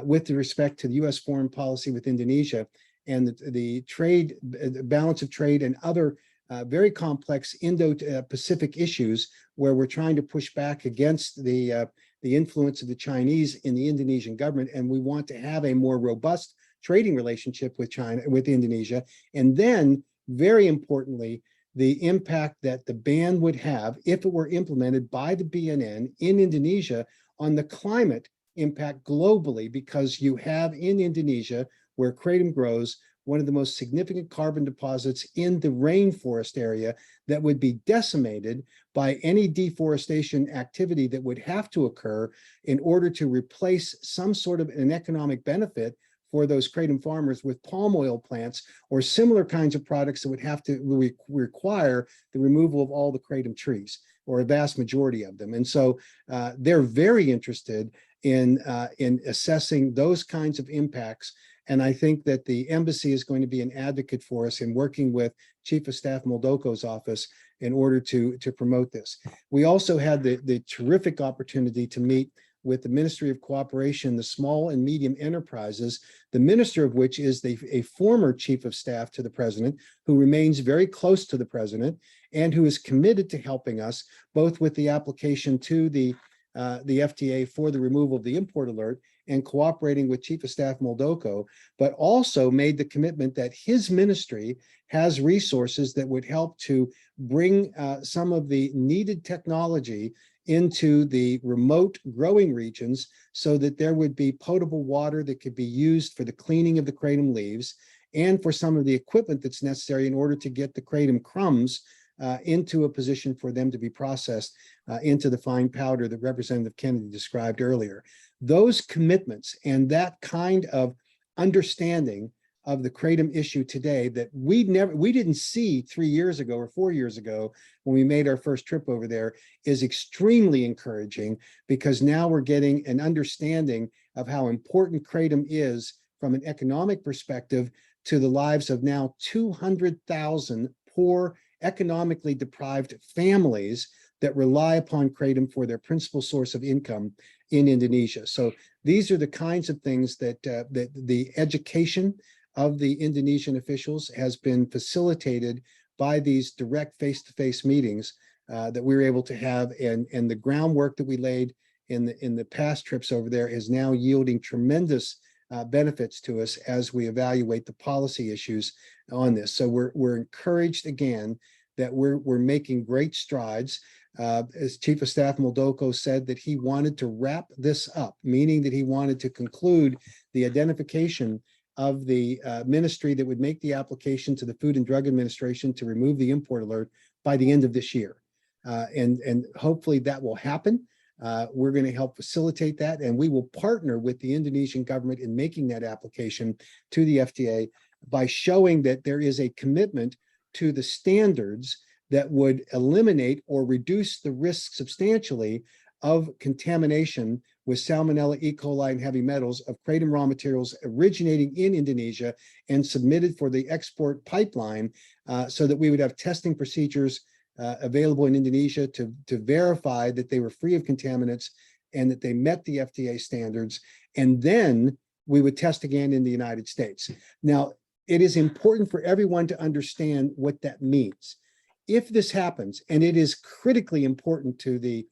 with respect to the U.S. foreign policy with Indonesia and the trade, balance of trade, and other very complex Indo-Pacific issues where we're trying to push back against the influence of the Chinese in the Indonesian government, and we want to have a more robust trading relationship with China, with Indonesia, and then very importantly, the impact that the ban would have if it were implemented by the BNN in Indonesia on the climate impact globally, because you have in Indonesia, where kratom grows, one of the most significant carbon deposits in the rainforest area that would be decimated by any deforestation activity that would have to occur in order to replace some sort of an economic benefit for those kratom farmers with palm oil plants or similar kinds of products that would have to require the removal of all the kratom trees, or a vast majority of them. And so they're very interested in assessing those kinds of impacts. And I think that the embassy is going to be an advocate for us in working with Chief of Staff Muldoko's office in order to promote this. We also had the terrific opportunity to meet with the Ministry of Cooperation, the Small and Medium Enterprises, the minister of which is a former chief of staff to the president, who remains very close to the president and who is committed to helping us both with the application to the the FTA for the removal of the import alert and cooperating with Chief of Staff Moldoko, but also made the commitment that his ministry has resources that would help to bring some of the needed technology into the remote growing regions so that there would be potable water that could be used for the cleaning of the kratom leaves and for some of the equipment that's necessary in order to get the kratom crumbs into a position for them to be processed into the fine powder that Representative Kennedy described earlier. Those commitments and that kind of understanding of the kratom issue today that we didn't see 3 years ago or 4 years ago when we made our first trip over there is extremely encouraging, because now we're getting an understanding of how important kratom is from an economic perspective to the lives of now 200,000 poor, economically deprived families that rely upon kratom for their principal source of income in Indonesia. So these are the kinds of things that the education of the Indonesian officials has been facilitated by these direct face-to-face meetings that we were able to have, and the groundwork that we laid in the past trips over there is now yielding tremendous benefits to us as we evaluate the policy issues on this. So we're encouraged again that we're making great strides. As Chief of Staff Moldoko said that he wanted to wrap this up, meaning that he wanted to conclude the identification of the ministry that would make the application to the Food and Drug Administration to remove the import alert by the end of this year. And hopefully that will happen. We're going to help facilitate that, and we will partner with the Indonesian government in making that application to the FTA by showing that there is a commitment to the standards that would eliminate or reduce the risk substantially of contamination with Salmonella, E. coli, and heavy metals of kratom raw materials originating in Indonesia and submitted for the export pipeline, so that we would have testing procedures available in Indonesia to verify that they were free of contaminants and that they met the FDA standards. And then we would test again in the United States. Now, it is important for everyone to understand what that means. If this happens, and it is critically important to the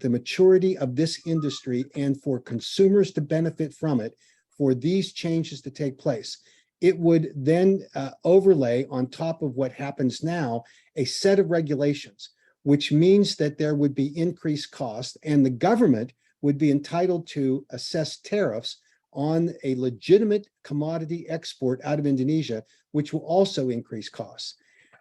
maturity of this industry and for consumers to benefit from it, for these changes to take place, it would then overlay on top of what happens now a set of regulations, which means that there would be increased cost and the government would be entitled to assess tariffs on a legitimate commodity export out of Indonesia, which will also increase costs.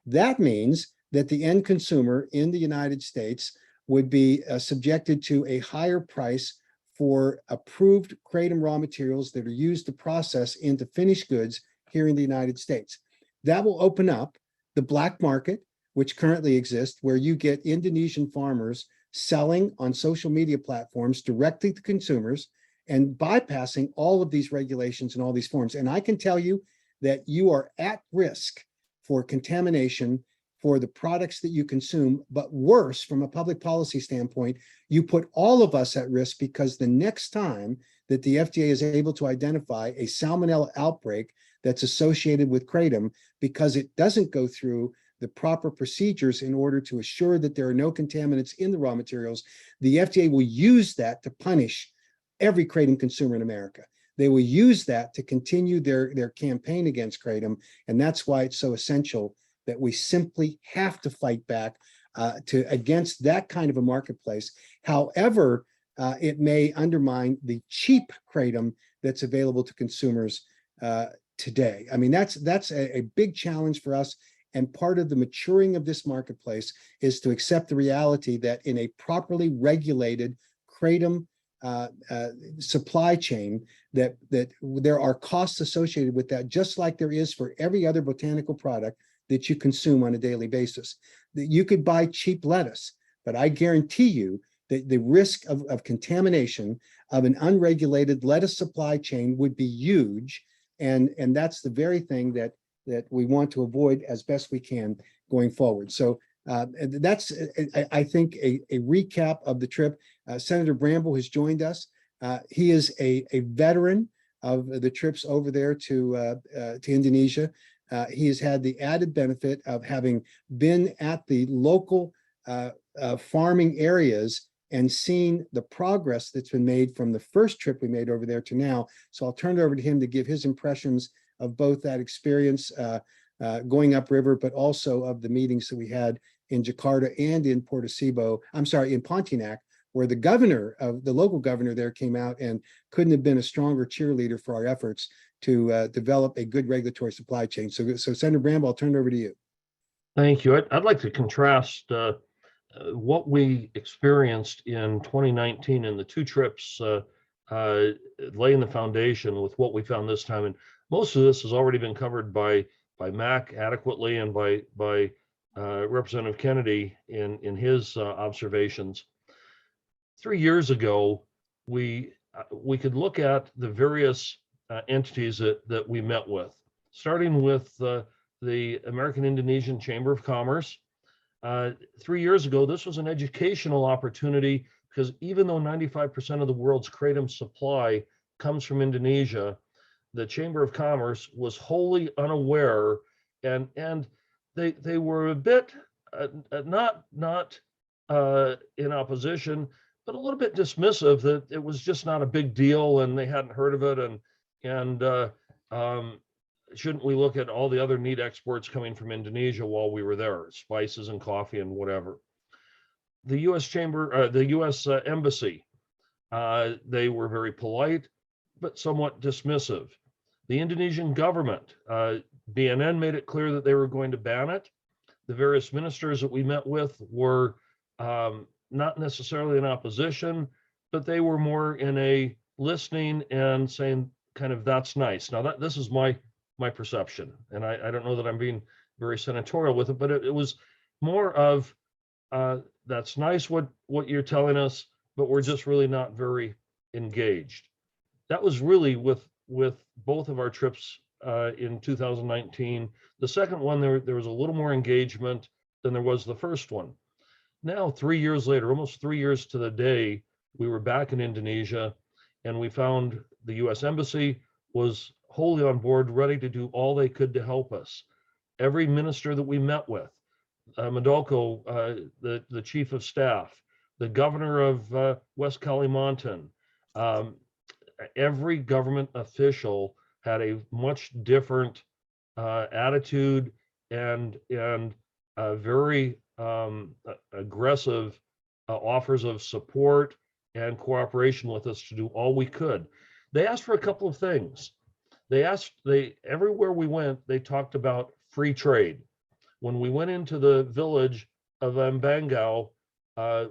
That means that the end consumer in the United States would be subjected to a higher price for approved kratom raw materials that are used to process into finished goods here in the United States. That will open up the black market, which currently exists, where you get Indonesian farmers selling on social media platforms directly to consumers and bypassing all of these regulations and all these forms. And I can tell you that you are at risk for contamination for the products that you consume, but worse, from a public policy standpoint, you put all of us at risk, because the next time that the FDA is able to identify a salmonella outbreak that's associated with kratom, because it doesn't go through the proper procedures in order to assure that there are no contaminants in the raw materials, the FDA will use that to punish every kratom consumer in America. They will use that to continue their campaign against kratom, and that's why it's so essential that we simply have to fight back against that kind of a marketplace. However, it may undermine the cheap kratom that's available to consumers today. I mean, that's a big challenge for us. And part of the maturing of this marketplace is to accept the reality that in a properly regulated kratom supply chain, that there are costs associated with that, just like there is for every other botanical product that you consume on a daily basis. That you could buy cheap lettuce, but I guarantee you that the risk of contamination of an unregulated lettuce supply chain would be huge. And that's the very thing that we want to avoid as best we can going forward. So that's, I think, a recap of the trip. Senator Bramble has joined us. He is a veteran of the trips over there to Indonesia. He has had the added benefit of having been at the local farming areas and seen the progress that's been made from the first trip we made over there to now. So I'll turn it over to him to give his impressions of both that experience going upriver, but also of the meetings that we had in Jakarta and in in Pontianak, where the local governor there came out and couldn't have been a stronger cheerleader for our efforts to develop a good regulatory supply chain. So Senator Bramble, I'll turn it over to you. Thank you. I'd like to contrast what we experienced in 2019 in the two trips, laying the foundation with what we found this time. And most of this has already been covered by Mac adequately and by Representative Kennedy in his observations. 3 years ago, we could look at the various entities that we met with, starting with the American Indonesian Chamber of Commerce. 3 years ago, this was an educational opportunity because even though 95% of the world's kratom supply comes from Indonesia, the Chamber of Commerce was wholly unaware, and they were a bit not in opposition, but a little bit dismissive that it was just not a big deal and they hadn't heard of it, and shouldn't we look at all the other neat exports coming from Indonesia while we were there, spices and coffee and whatever. The U.S. Embassy, they were very polite, but somewhat dismissive. The Indonesian government, BNN made it clear that they were going to ban it. The various ministers that we met with were not necessarily in opposition, but they were more in a listening and saying kind of, that's nice. Now this is my perception, and I don't know that I'm being very senatorial with it, but it was more of that's nice what you're telling us, but we're just really not very engaged. That was really with both of our trips in 2019. The second one, there was a little more engagement than there was the first one. Now, 3 years later, almost 3 years to the day, we were back in Indonesia, and we found the U.S. Embassy was wholly on board, ready to do all they could to help us. Every minister that we met with, Muldoko, the chief of staff, the governor of West Kalimantan, every government official had a much different attitude and very aggressive offers of support and cooperation with us to do all we could. They asked for a couple of things. Everywhere we went, they talked about free trade. When we went into the village of Mbangao,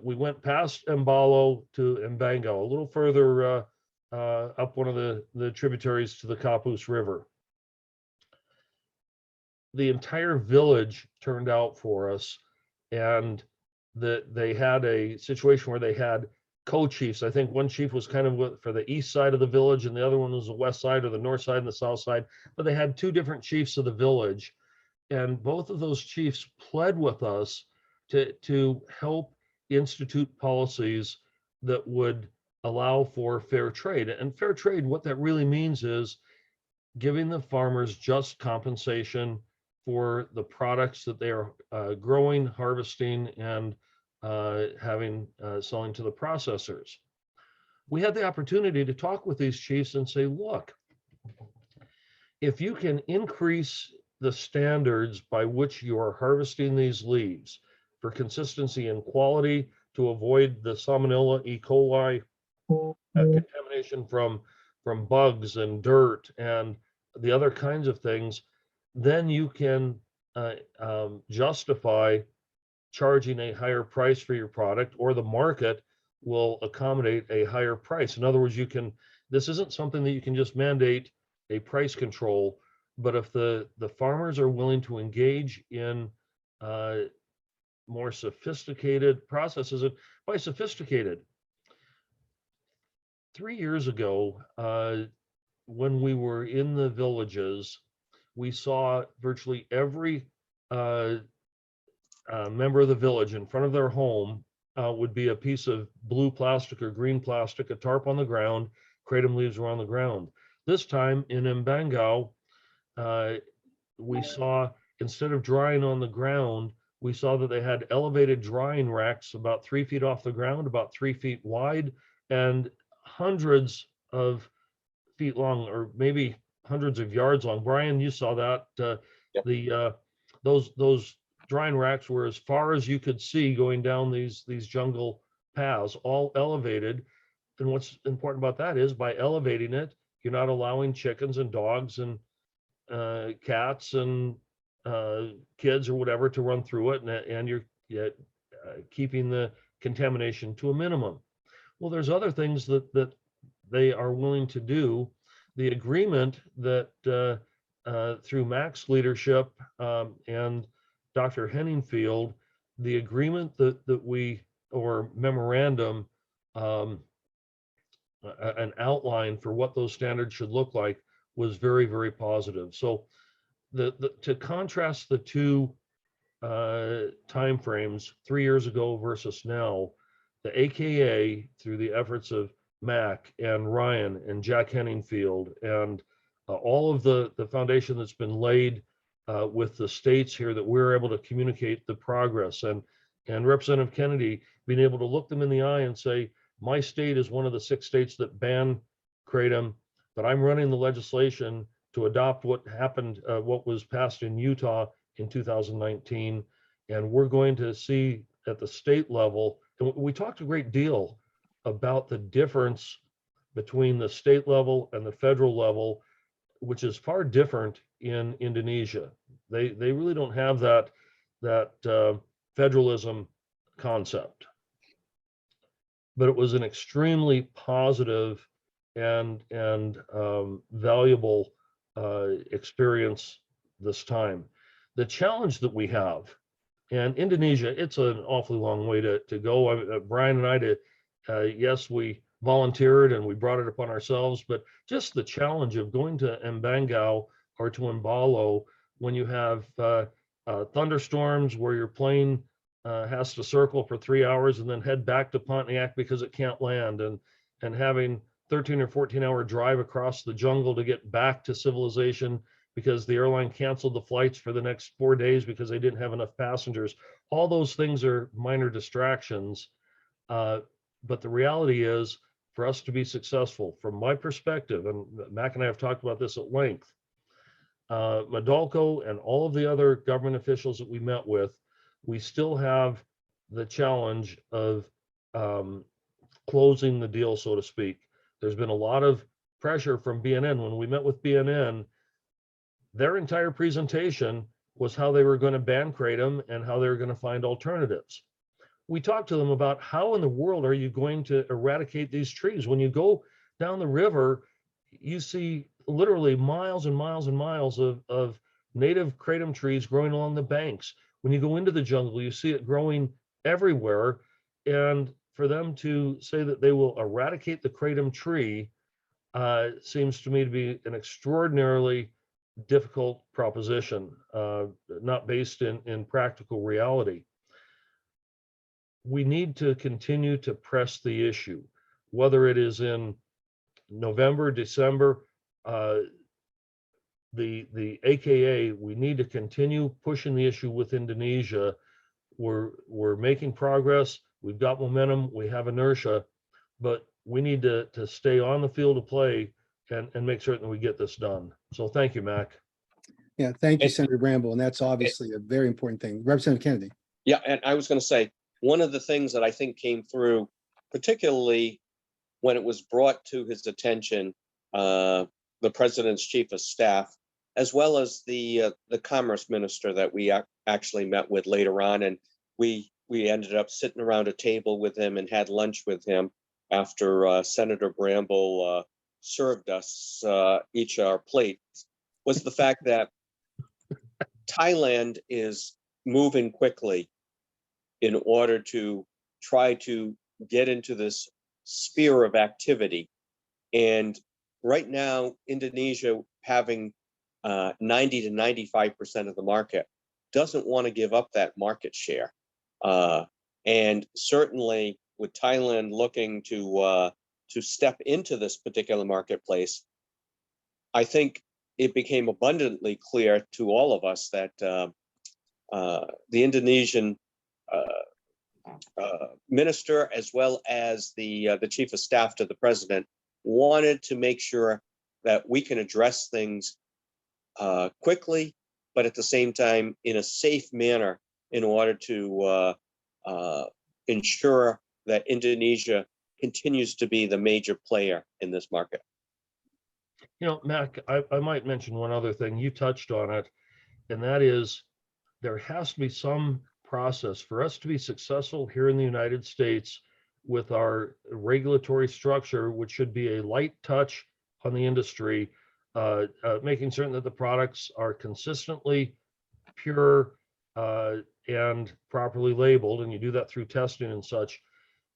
we went past Mbalo to Mbangao, a little further up one of the tributaries to the Kapus River. The entire village turned out for us, and they had a situation where they had co-chiefs. I think one chief was kind of for the east side of the village, and the other one was the west side or the north side and the south side. But they had two different chiefs of the village, and both of those chiefs pled with us to help institute policies that would allow for fair trade. And fair trade, what that really means is giving the farmers just compensation for the products that they are growing, harvesting, and selling to the processors. We had the opportunity to talk with these chiefs and say, look, if you can increase the standards by which you are harvesting these leaves for consistency and quality to avoid the Salmonella, E. coli contamination from bugs and dirt and the other kinds of things, then you can justify charging a higher price for your product, or the market will accommodate a higher price. In other words, this isn't something that you can just mandate a price control, but if the farmers are willing to engage in more sophisticated processes, and by sophisticated, 3 years ago, when we were in the villages, we saw virtually every member of the village in front of their home would be a piece of blue plastic or green plastic, a tarp on the ground, kratom leaves were on the ground. This time in Mbangao, we saw, instead of drying on the ground, we saw that they had elevated drying racks about 3 feet off the ground, about 3 feet wide, and hundreds of feet long, or maybe hundreds of yards long. Brian, you saw that. Yep. Those drying racks were as far as you could see going down these jungle paths, all elevated. And what's important about that is by elevating it, you're not allowing chickens and dogs and cats and kids or whatever to run through it, and you're keeping the contamination to a minimum. Well, there's other things that they are willing to do. The agreement that through Mac's leadership and Dr. Henningfield, the agreement that we, or memorandum, an outline for what those standards should look like, was very, very positive. So to contrast the two timeframes, 3 years ago versus now, the AKA, through the efforts of Mac and Ryan and Jack Henningfield and all of the foundation that's been laid with the states here, that we're able to communicate the progress, and Representative Kennedy being able to look them in the eye and say, my state is one of the 6 states that ban kratom, but I'm running the legislation to adopt what happened, what was passed in Utah in 2019. And we're going to see at the state level, and we talked a great deal about the difference between the state level and the federal level, which is far different in Indonesia. They really don't have that federalism concept. But it was an extremely positive and valuable experience this time. The challenge that we have, and Indonesia, it's an awfully long way to go. Brian and I yes, we volunteered and we brought it upon ourselves, but just the challenge of going to Mbangao or to Mbalo when you have thunderstorms where your plane has to circle for 3 hours and then head back to Pontiac because it can't land, and having 13 or 14-hour drive across the jungle to get back to civilization because the airline canceled the flights for the next 4 days because they didn't have enough passengers. All those things are minor distractions. But the reality is, for us to be successful, from my perspective, and Mac and I have talked about this at length, Madalco and all of the other government officials that we met with, we still have the challenge of closing the deal, so to speak. There's been a lot of pressure from BNN. When we met with BNN, their entire presentation was how they were going to ban kratom and how they were going to find alternatives. We talked to them about how in the world are you going to eradicate these trees? When you go down the river, you see literally miles and miles and miles of native kratom trees growing along the banks. When you go into the jungle, you see it growing everywhere. And for them to say that they will eradicate the kratom tree seems to me to be an extraordinarily difficult proposition, not based in practical reality. We need to continue to press the issue, whether it is in November, December, the AKA, we need to continue pushing the issue with Indonesia. We're making progress. We've got momentum. We have inertia, but we need to stay on the field of play and make certain we get this done. So thank you, Mac. Yeah, thank you, Senator Bramble. And that's obviously a very important thing. Representative Kennedy. Yeah, and I was going to say, one of the things that I think came through, particularly when it was brought to his attention, the president's chief of staff, as well as the commerce minister that we actually met with later on, and we ended up sitting around a table with him and had lunch with him after Senator Bramble served us each our plate, was the fact that Thailand is moving quickly in order to try to get into this sphere of activity. And right now, Indonesia, having 90 to 95% of the market, doesn't want to give up that market share. And certainly with Thailand looking to step into this particular marketplace, I think it became abundantly clear to all of us that the Indonesian minister, as well as the chief of staff to the president, wanted to make sure that we can address things quickly, but at the same time in a safe manner, in order to ensure that Indonesia continues to be the major player in this market. Mac, I might mention one other thing. You touched on it, and that is there has to be some process for us to be successful here in the United States with our regulatory structure, which should be a light touch on the industry, making certain that the products are consistently pure and properly labeled, and you do that through testing and such.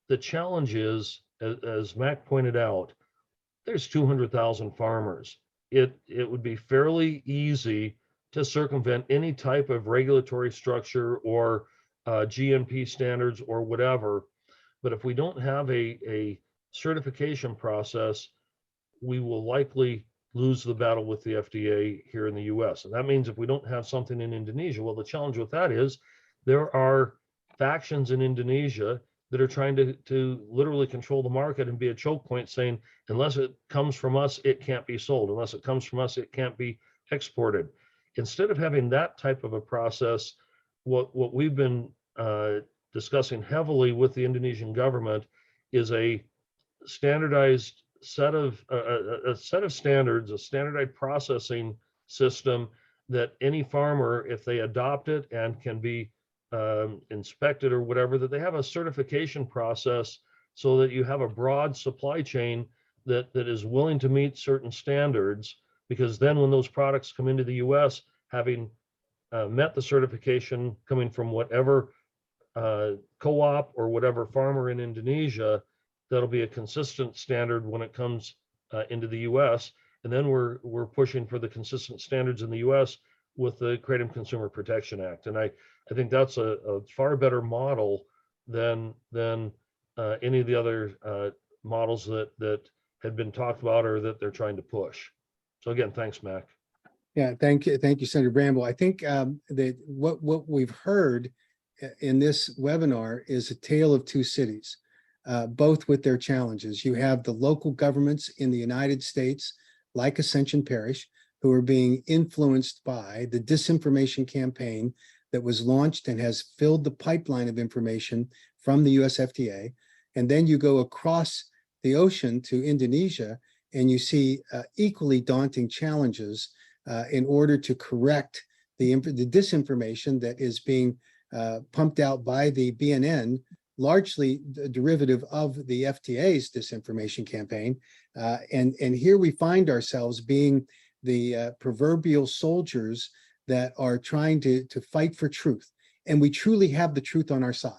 The challenge is, as Mac pointed out, there's 200,000 farmers. It would be fairly easy to circumvent any type of regulatory structure or GMP standards or whatever. But if we don't have a certification process, we will likely lose the battle with the FDA here in the US. And that means if we don't have something in Indonesia, well, the challenge with that is there are factions in Indonesia that are trying to literally control the market and be a choke point, saying, unless it comes from us, it can't be sold. Unless it comes from us, it can't be exported. Instead of having that type of a process, what we've been discussing heavily with the Indonesian government is a standardized set of a set of standards, a standardized processing system that any farmer, if they adopt it and can be inspected or whatever, that they have a certification process so that you have a broad supply chain that is willing to meet certain standards. Because then when those products come into the US, having met the certification coming from whatever co-op or whatever farmer in Indonesia, that'll be a consistent standard when it comes into the US. And then we're pushing for the consistent standards in the US with the Kratom Consumer Protection Act. And I think that's a far better model than any of the other models that had been talked about or that they're trying to push. So again, thanks, Mac. Yeah, thank you, Senator Bramble. I think that what we've heard in this webinar is a tale of two cities, both with their challenges. You have the local governments in the United States, like Ascension Parish, who are being influenced by the disinformation campaign that was launched and has filled the pipeline of information from the US FDA. And then you go across the ocean to Indonesia, and you see equally daunting challenges in order to correct the disinformation that is being pumped out by the BNN, largely a derivative of the FDA's disinformation campaign. And here we find ourselves being the proverbial soldiers that are trying to fight for truth. And we truly have the truth on our side.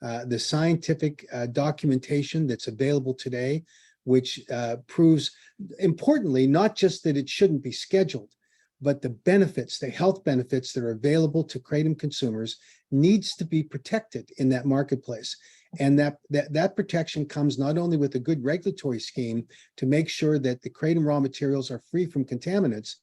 The scientific documentation that's available today, which proves, importantly, not just that it shouldn't be scheduled, but the benefits, the health benefits that are available to Kratom consumers needs to be protected in that marketplace. And that protection comes not only with a good regulatory scheme to make sure that the Kratom raw materials are free from contaminants,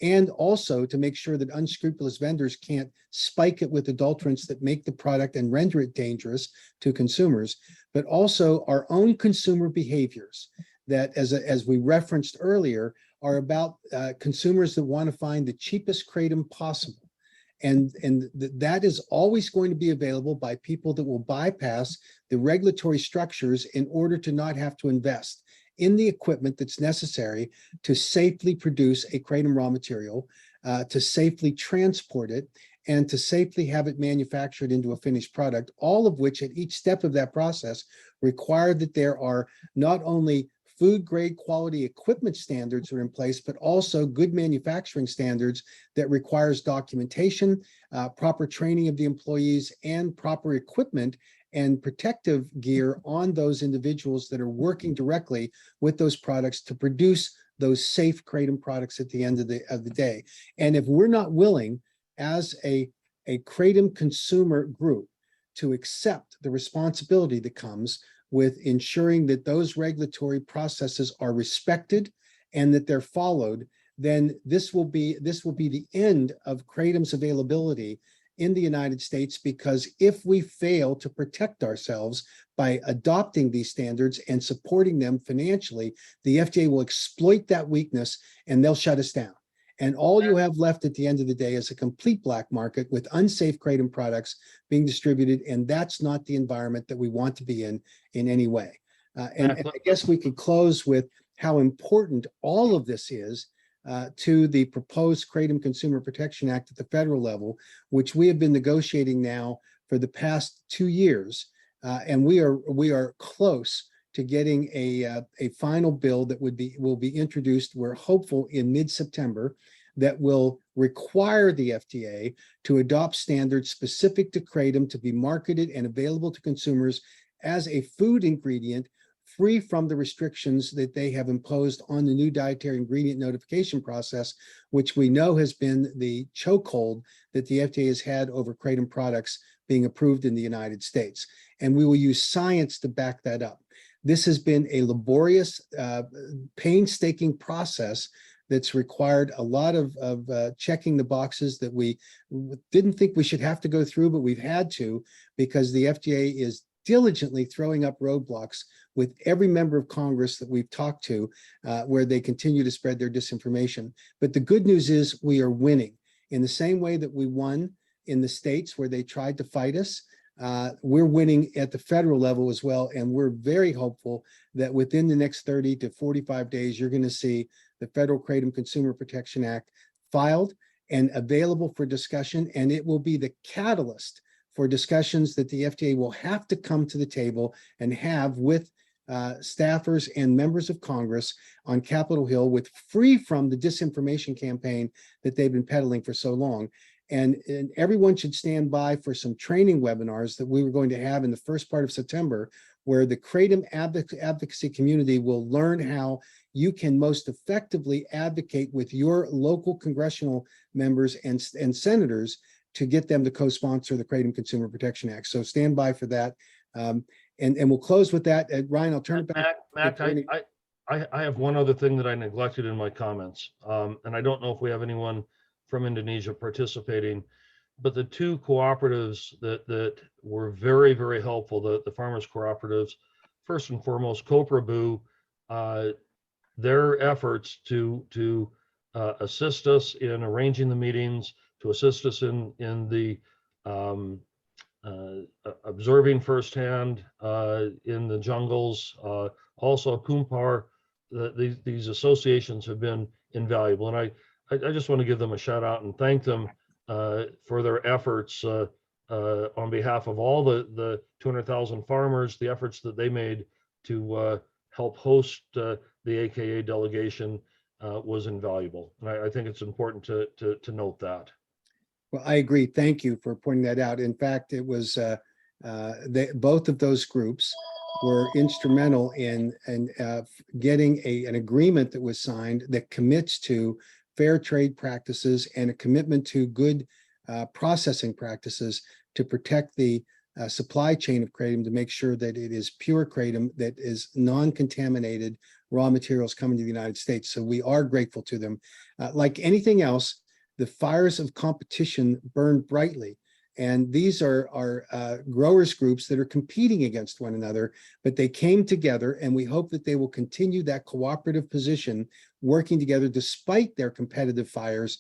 and also to make sure that unscrupulous vendors can't spike it with adulterants that make the product and render it dangerous to consumers, but also our own consumer behaviors that, as we referenced earlier, are about consumers that want to find the cheapest Kratom possible. And that is always going to be available by people that will bypass the regulatory structures in order to not have to invest in the equipment that's necessary to safely produce a Kratom raw material, to safely transport it, and to safely have it manufactured into a finished product, all of which at each step of that process require that there are not only food grade quality equipment standards are in place, but also good manufacturing standards that requires documentation, proper training of the employees, and proper equipment and protective gear on those individuals that are working directly with those products to produce those safe Kratom products at the end of the day. And if we're not willing as a Kratom consumer group to accept the responsibility that comes with ensuring that those regulatory processes are respected and that they're followed, then this will be the end of Kratom's availability in the United States, because if we fail to protect ourselves by adopting these standards and supporting them financially, the FDA will exploit that weakness and they'll shut us down. And all you have left at the end of the day is a complete black market with unsafe kratom products being distributed. And that's not the environment that we want to be in any way. And I guess we could close with how important all of this is to the proposed Kratom Consumer Protection Act at the federal level, which we have been negotiating now for the past 2 years. And we are close to getting a final bill that will be introduced. We're hopeful in mid-September that will require the FDA to adopt standards specific to kratom to be marketed and available to consumers as a food ingredient, free from the restrictions that they have imposed on the new dietary ingredient notification process, which we know has been the chokehold that the FDA has had over kratom products being approved in the United States. And we will use science to back that up. This has been a laborious, painstaking process that's required a lot of checking the boxes that we didn't think we should have to go through, but we've had to, because the FDA is diligently throwing up roadblocks with every member of Congress that we've talked to, where they continue to spread their disinformation. But the good news is we are winning in the same way that we won in the states where they tried to fight us. We're winning at the federal level as well. And we're very hopeful that within the next 30 to 45 days, you're going to see the Federal Kratom Consumer Protection Act filed and available for discussion. And it will be the catalyst for discussions that the FDA will have to come to the table and have with staffers and members of Congress on Capitol Hill, with free from the disinformation campaign that they've been peddling for so long. And everyone should stand by for some training webinars that we were going to have in the first part of September, where the kratom advocacy community will learn how you can most effectively advocate with your local congressional members and senators to get them to co-sponsor the Kratom Consumer Protection Act. So stand by for that. And we'll close with that. Ryan, I'll turn it back. Mac, I have one other thing that I neglected in my comments. And I don't know if we have anyone from Indonesia participating, but the two cooperatives that were very, very helpful, the farmers cooperatives, first and foremost, Koprabu, their efforts to assist us in arranging the meetings, to assist us in the observing firsthand in the jungles. Also, Kumpar, these associations have been invaluable, and I just want to give them a shout out and thank them for their efforts on behalf of all the 200,000 farmers, the efforts that they made to help host the AKA delegation was invaluable. And I think it's important to note that. Well, I agree. Thank you for pointing that out. In fact, it was both of those groups were instrumental in getting an agreement that was signed that commits to fair trade practices and a commitment to good processing practices to protect the supply chain of kratom, to make sure that it is pure kratom, that is non-contaminated raw materials coming to the United States. So we are grateful to them. Like anything else, the fires of competition burn brightly. And these are growers groups that are competing against one another, but they came together, and we hope that they will continue that cooperative position, working together despite their competitive fires,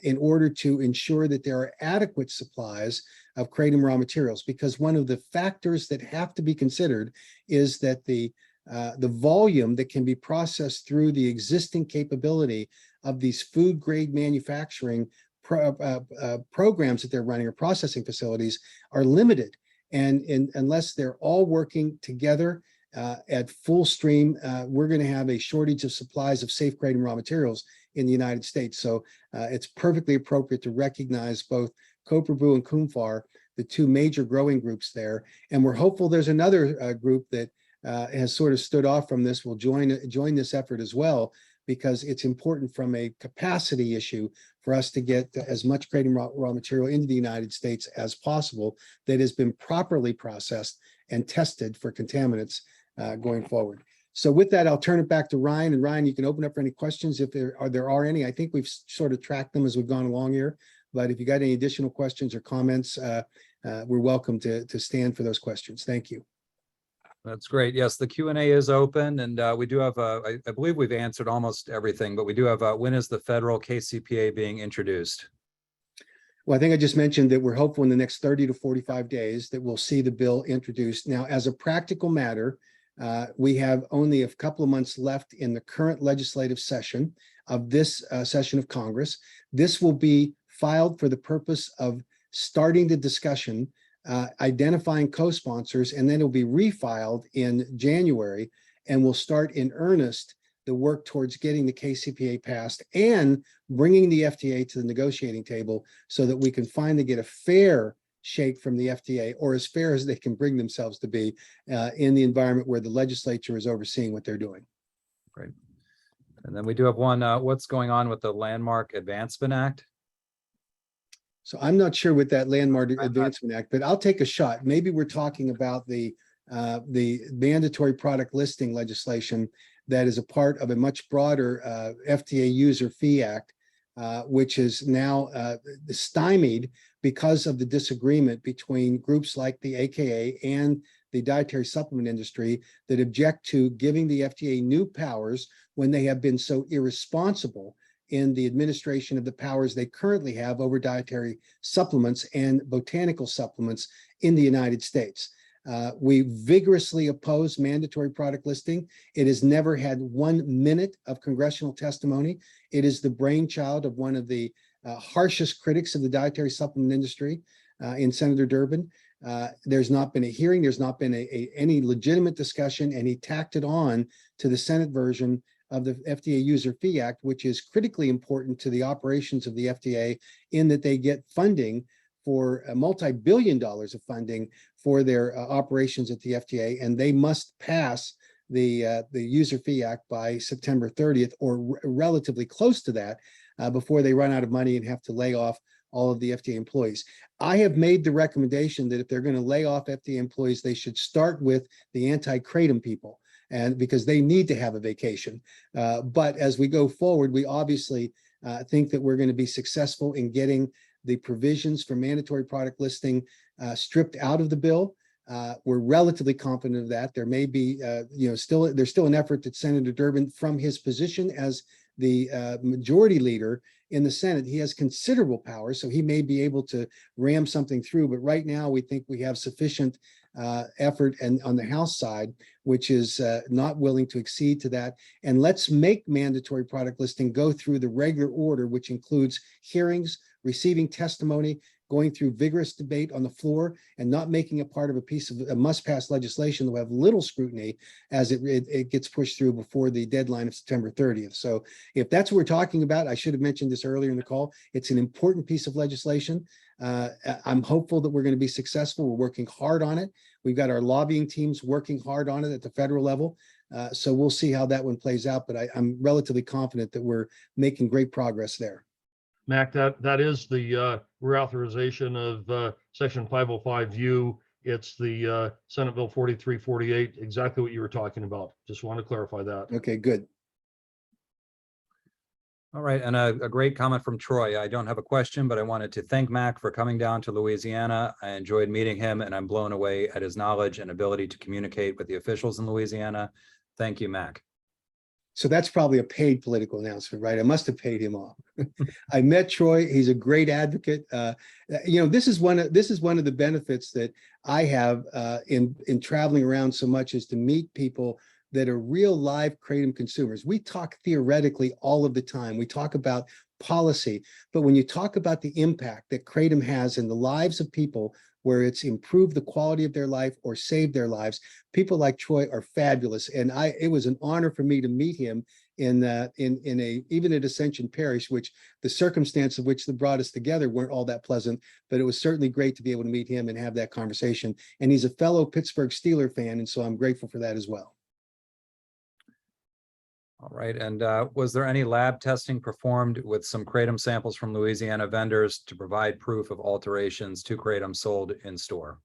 in order to ensure that there are adequate supplies of kratom raw materials. Because one of the factors that have to be considered is that the volume that can be processed through the existing capability of these food grade manufacturing programs that they're running, or processing facilities, are limited. And unless they're all working together at full stream, we're going to have a shortage of supplies of safe kratom raw materials in the United States. So it's perfectly appropriate to recognize both Koprabu and Kumfar, the two major growing groups there. And we're hopeful there's another group that has sort of stood off from this, will join this effort as well, because it's important from a capacity issue for us to get as much kratom raw material into the United States as possible that has been properly processed and tested for contaminants going forward. So with that, I'll turn it back to Ryan. And Ryan, you can open up for any questions if there are any. I think we've sort of tracked them as we've gone along here, But if you got any additional questions or comments, we're welcome to stand for those questions. Thank you. That's great. Yes, the Q&A is open, and we do have, I believe we've answered almost everything, but we do have, when is the federal KCPA being introduced? Well, I think I just mentioned that we're hopeful in the next 30 to 45 days that we'll see the bill introduced. Now, as a practical matter, we have only a couple of months left in the current legislative session of this session of Congress. This will be filed for the purpose of starting the discussion, identifying co-sponsors, and then it'll be refiled in January, and we'll start in earnest the work towards getting the KCPA passed and bringing the FTA to the negotiating table so that we can finally get a fair shake from the FTA, or as fair as they can bring themselves to be in the environment where the legislature is overseeing what they're doing. Great. And then we do have one, what's going on with the Landmark Advancement Act? So I'm not sure with that Landmark Advancement Act, but I'll take a shot. Maybe we're talking about the mandatory product listing legislation that is a part of a much broader FTA User Fee Act, which is now stymied because of the disagreement between groups like the AKA and the dietary supplement industry that object to giving the FDA new powers when they have been so irresponsible in the administration of the powers they currently have over dietary supplements and botanical supplements in the United States. We vigorously oppose mandatory product listing. It has never had 1 minute of congressional testimony. It is the brainchild of one of the harshest critics of the dietary supplement industry in Senator Durbin. There's not been a hearing. There's not been any legitimate discussion, and he tacked it on to the Senate version of the FDA User Fee Act, which is critically important to the operations of the FDA in that they get funding for multi-billion dollars of funding for their operations at the FDA, and they must pass the User Fee Act by September 30th or relatively close to that before they run out of money and have to lay off all of the FDA employees. I have made the recommendation that if they're going to lay off FDA employees, they should start with the anti-kratom people, and because they need to have a vacation. But as we go forward, we obviously think that we're going to be successful in getting the provisions for mandatory product listing stripped out of the bill. We're relatively confident of that. There may be, there's still an effort that Senator Durbin, from his position as the majority leader in the Senate, he has considerable power, so he may be able to ram something through. But right now, we think we have sufficient effort and on the House side, which is not willing to accede to that. And let's make mandatory product listing go through the regular order, which includes hearings, receiving testimony, going through vigorous debate on the floor, and not making it part of a piece of a must-pass legislation that will have little scrutiny as it gets pushed through before the deadline of September 30th. So if that's what we're talking about, I should have mentioned this earlier in the call, it's an important piece of legislation. I'm hopeful that we're going to be successful. We're working hard on it. We've got our lobbying teams working hard on it at the federal level. So we'll see how that one plays out, but I'm relatively confident that we're making great progress there. Mac, that is the reauthorization of Section 505U. It's the Senate Bill 4348, exactly what you were talking about. Just want to clarify that. Okay, good. All right, and a great comment from Troy. I don't have a question, but I wanted to thank Mac for coming down to Louisiana. I enjoyed meeting him, and I'm blown away at his knowledge and ability to communicate with the officials in Louisiana. Thank you, Mac. So that's probably a paid political announcement, right? I must have paid him off. I met Troy. He's a great advocate. This is one of the benefits that I have in traveling around so much, is to meet people that are real live kratom consumers. We talk theoretically all of the time. We talk about policy, but when you talk about the impact that kratom has in the lives of people, where it's improved the quality of their life or saved their lives, people like Troy are fabulous. And it was an honor for me to meet him even at Ascension Parish, which the circumstance of which that brought us together weren't all that pleasant, but it was certainly great to be able to meet him and have that conversation. And he's a fellow Pittsburgh Steelers fan, and so I'm grateful for that as well. All right, and was there any lab testing performed with some kratom samples from Louisiana vendors to provide proof of alterations to kratom sold in store?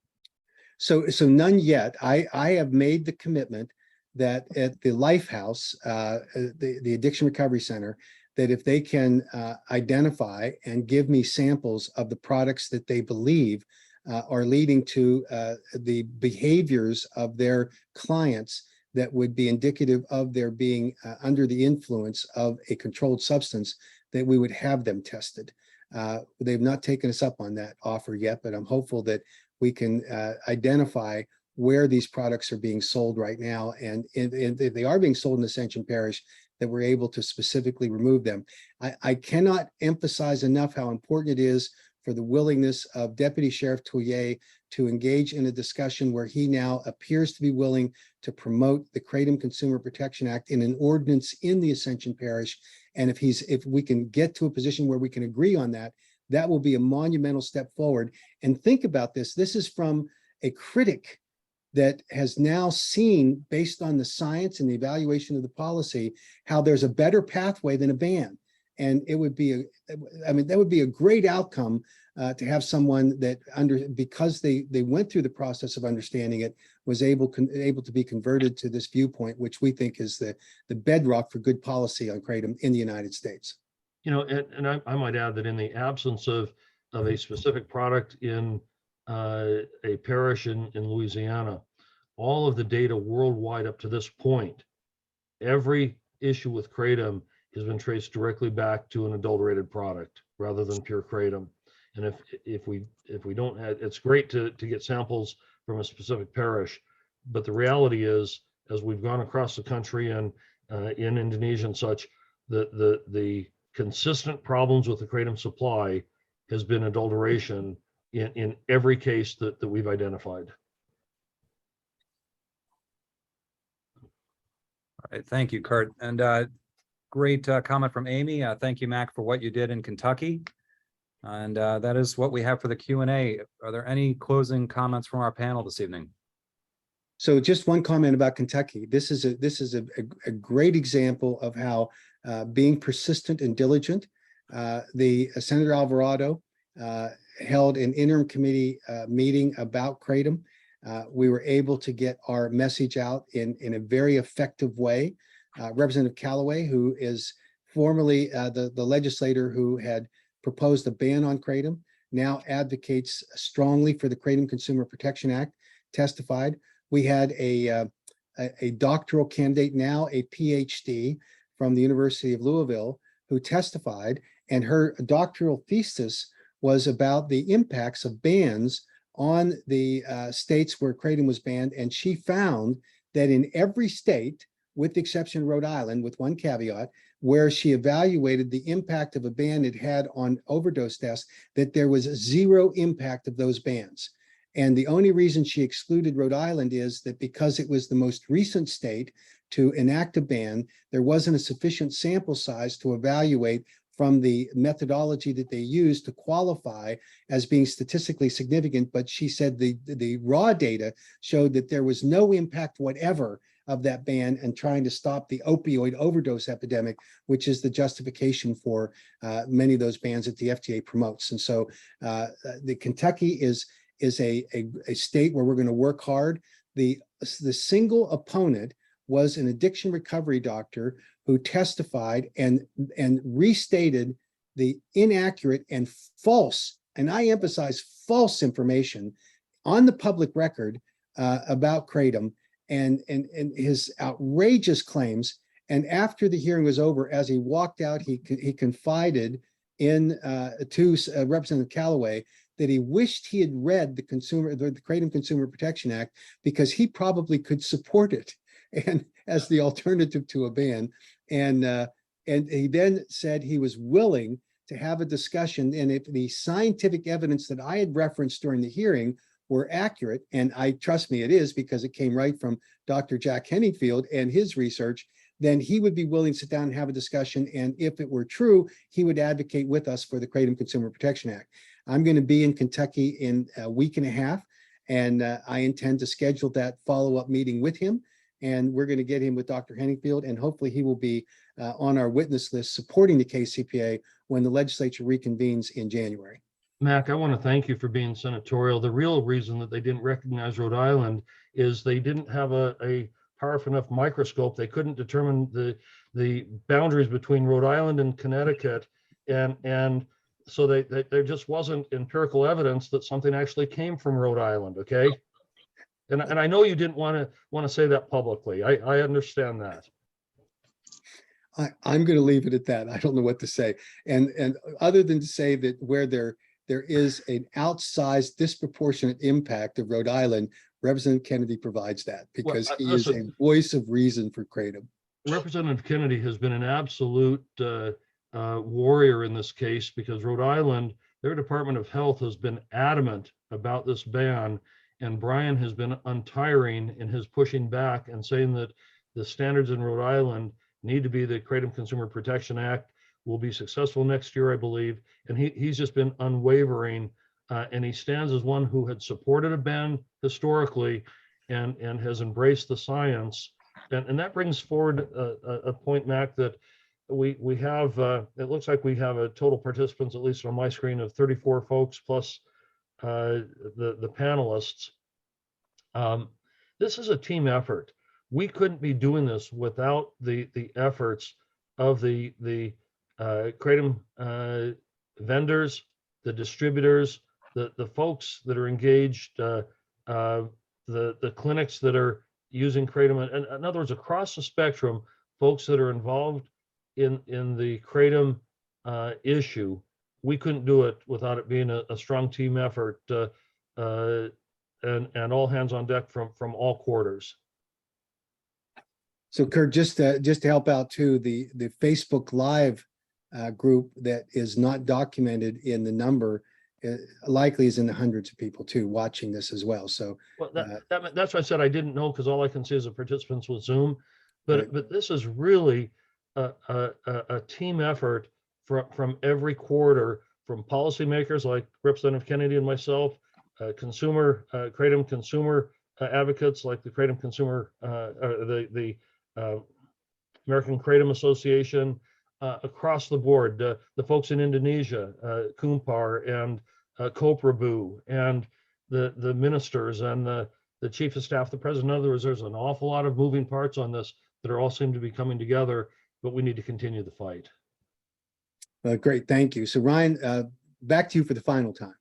So none yet. I have made the commitment that at the Life House, the Addiction Recovery Center, that if they can identify and give me samples of the products that they believe are leading to the behaviors of their clients that would be indicative of their being under the influence of a controlled substance, that we would have them tested. They've not taken us up on that offer yet, but I'm hopeful that we can identify where these products are being sold right now. And if they are being sold in Ascension Parish, that we're able to specifically remove them. I cannot emphasize enough how important it is for the willingness of Deputy Sheriff Touye to engage in a discussion where he now appears to be willing to promote the Kratom Consumer Protection Act in an ordinance in the Ascension Parish. And if we can get to a position where we can agree on that, that will be a monumental step forward. And think about this. This is from a critic that has now seen, based on the science and the evaluation of the policy, how there's a better pathway than a ban. And it would be, that would be a great outcome to have someone that because they went through the process of understanding it, was able to be converted to this viewpoint, which we think is the bedrock for good policy on kratom in the United States. You know, and I might add that in the absence of a specific product in a parish in Louisiana, all of the data worldwide up to this point, every issue with kratom has been traced directly back to an adulterated product rather than pure kratom. And if we don't have, it's great to get samples from a specific parish, but the reality is, as we've gone across the country and in Indonesia and such, the consistent problems with the kratom supply has been adulteration in every case that we've identified. All right, thank you, Kurt. And great comment from Amy. Thank you, Mac, for what you did in Kentucky. And that is what we have for the Q&A. Are there any closing comments from our panel this evening? So just one comment about Kentucky. This is a great example of how being persistent and diligent. The Senator Alvarado held an interim committee meeting about kratom. We were able to get our message out in a very effective way. Representative Callaway, who is formerly the legislator who had proposed a ban on kratom, now advocates strongly for the Kratom Consumer Protection Act, testified. We had a doctoral candidate, now a PhD from the University of Louisville, who testified, and her doctoral thesis was about the impacts of bans on the states where kratom was banned. And she found that in every state, with the exception of Rhode Island, with one caveat, where she evaluated the impact of a ban it had on overdose deaths, that there was zero impact of those bans. And the only reason she excluded Rhode Island is that because it was the most recent state to enact a ban, there wasn't a sufficient sample size to evaluate from the methodology that they used to qualify as being statistically significant. But she said the raw data showed that there was no impact whatever of that ban and trying to stop the opioid overdose epidemic, which is the justification for many of those bans that the FDA promotes. And so the Kentucky is a state where we're going to work hard. The single opponent was an addiction recovery doctor who testified and restated the inaccurate and false, and I emphasize false, information on the public record about kratom and his outrageous claims. And after the hearing was over, as he walked out, he confided in to Representative Callaway that he wished he had read the Kratom Consumer Protection Act, because he probably could support it and as the alternative to a ban. And he then said he was willing to have a discussion, and if the scientific evidence that I had referenced during the hearing were accurate, and I trust me, it is, because it came right from Dr. Jack Henningfield and his research, then he would be willing to sit down and have a discussion. And if it were true, he would advocate with us for the Kratom Consumer Protection Act. I'm going to be in Kentucky in a week and a half, and I intend to schedule that follow-up meeting with him. And we're going to get him with Dr. Henningfield, and hopefully he will be on our witness list supporting the KCPA when the legislature reconvenes in January. Mac, I want to thank you for being senatorial. The real reason that they didn't recognize Rhode Island is they didn't have a powerful enough microscope. They couldn't determine the the boundaries between Rhode Island and Connecticut, and so there just wasn't empirical evidence that something actually came from Rhode Island. Okay, and I know you didn't want to say that publicly. I understand that. I'm going to leave it at that. I don't know what to say. And other than to say that where there is an outsized disproportionate impact of Rhode Island, Representative Kennedy provides that because he is a listen, voice of reason for Kratom. Representative Kennedy has been an absolute warrior in this case because Rhode Island, their Department of Health has been adamant about this ban, and Brian has been untiring in his pushing back and saying that the standards in Rhode Island need to be the Kratom Consumer Protection Act, will be successful next year, I believe. And he's just been unwavering, and he stands as one who had supported a ban historically and has embraced the science. And that brings forward a point, Mac, that we have, it looks like we have a total participants, at least on my screen, of 34 folks plus the panelists. This is a team effort. We couldn't be doing this without the efforts of the Kratom vendors, the distributors, the folks that are engaged, the clinics that are using Kratom, and in other words, across the spectrum, folks that are involved in the Kratom issue. We couldn't do it without it being a strong team effort, and all hands on deck from all quarters. So Kurt, just to help out too, the Facebook Live group that is not documented in the number likely is in the hundreds of people too watching this as well. So well, that's why I said I didn't know, because all I can see is the participants with Zoom. But right. But this is really a team effort from every quarter, from policymakers like Representative Kennedy and myself, Kratom consumer advocates like the Kratom Consumer, the American Kratom Association, across the board, the folks in Indonesia, Kumpar and Koprabu, and the ministers and the chief of staff, the president. In other words, there's an awful lot of moving parts on this that are all seem to be coming together, but we need to continue the fight. Great, thank you. So Ryan, back to you for the final time.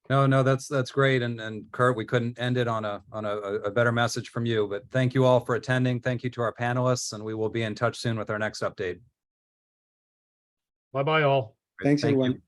No, that's great. And Kurt, we couldn't end it on a better message from you, but thank you all for attending. Thank you to our panelists, and we will be in touch soon with our next update. Bye-bye all. Thanks, Thank everyone. you.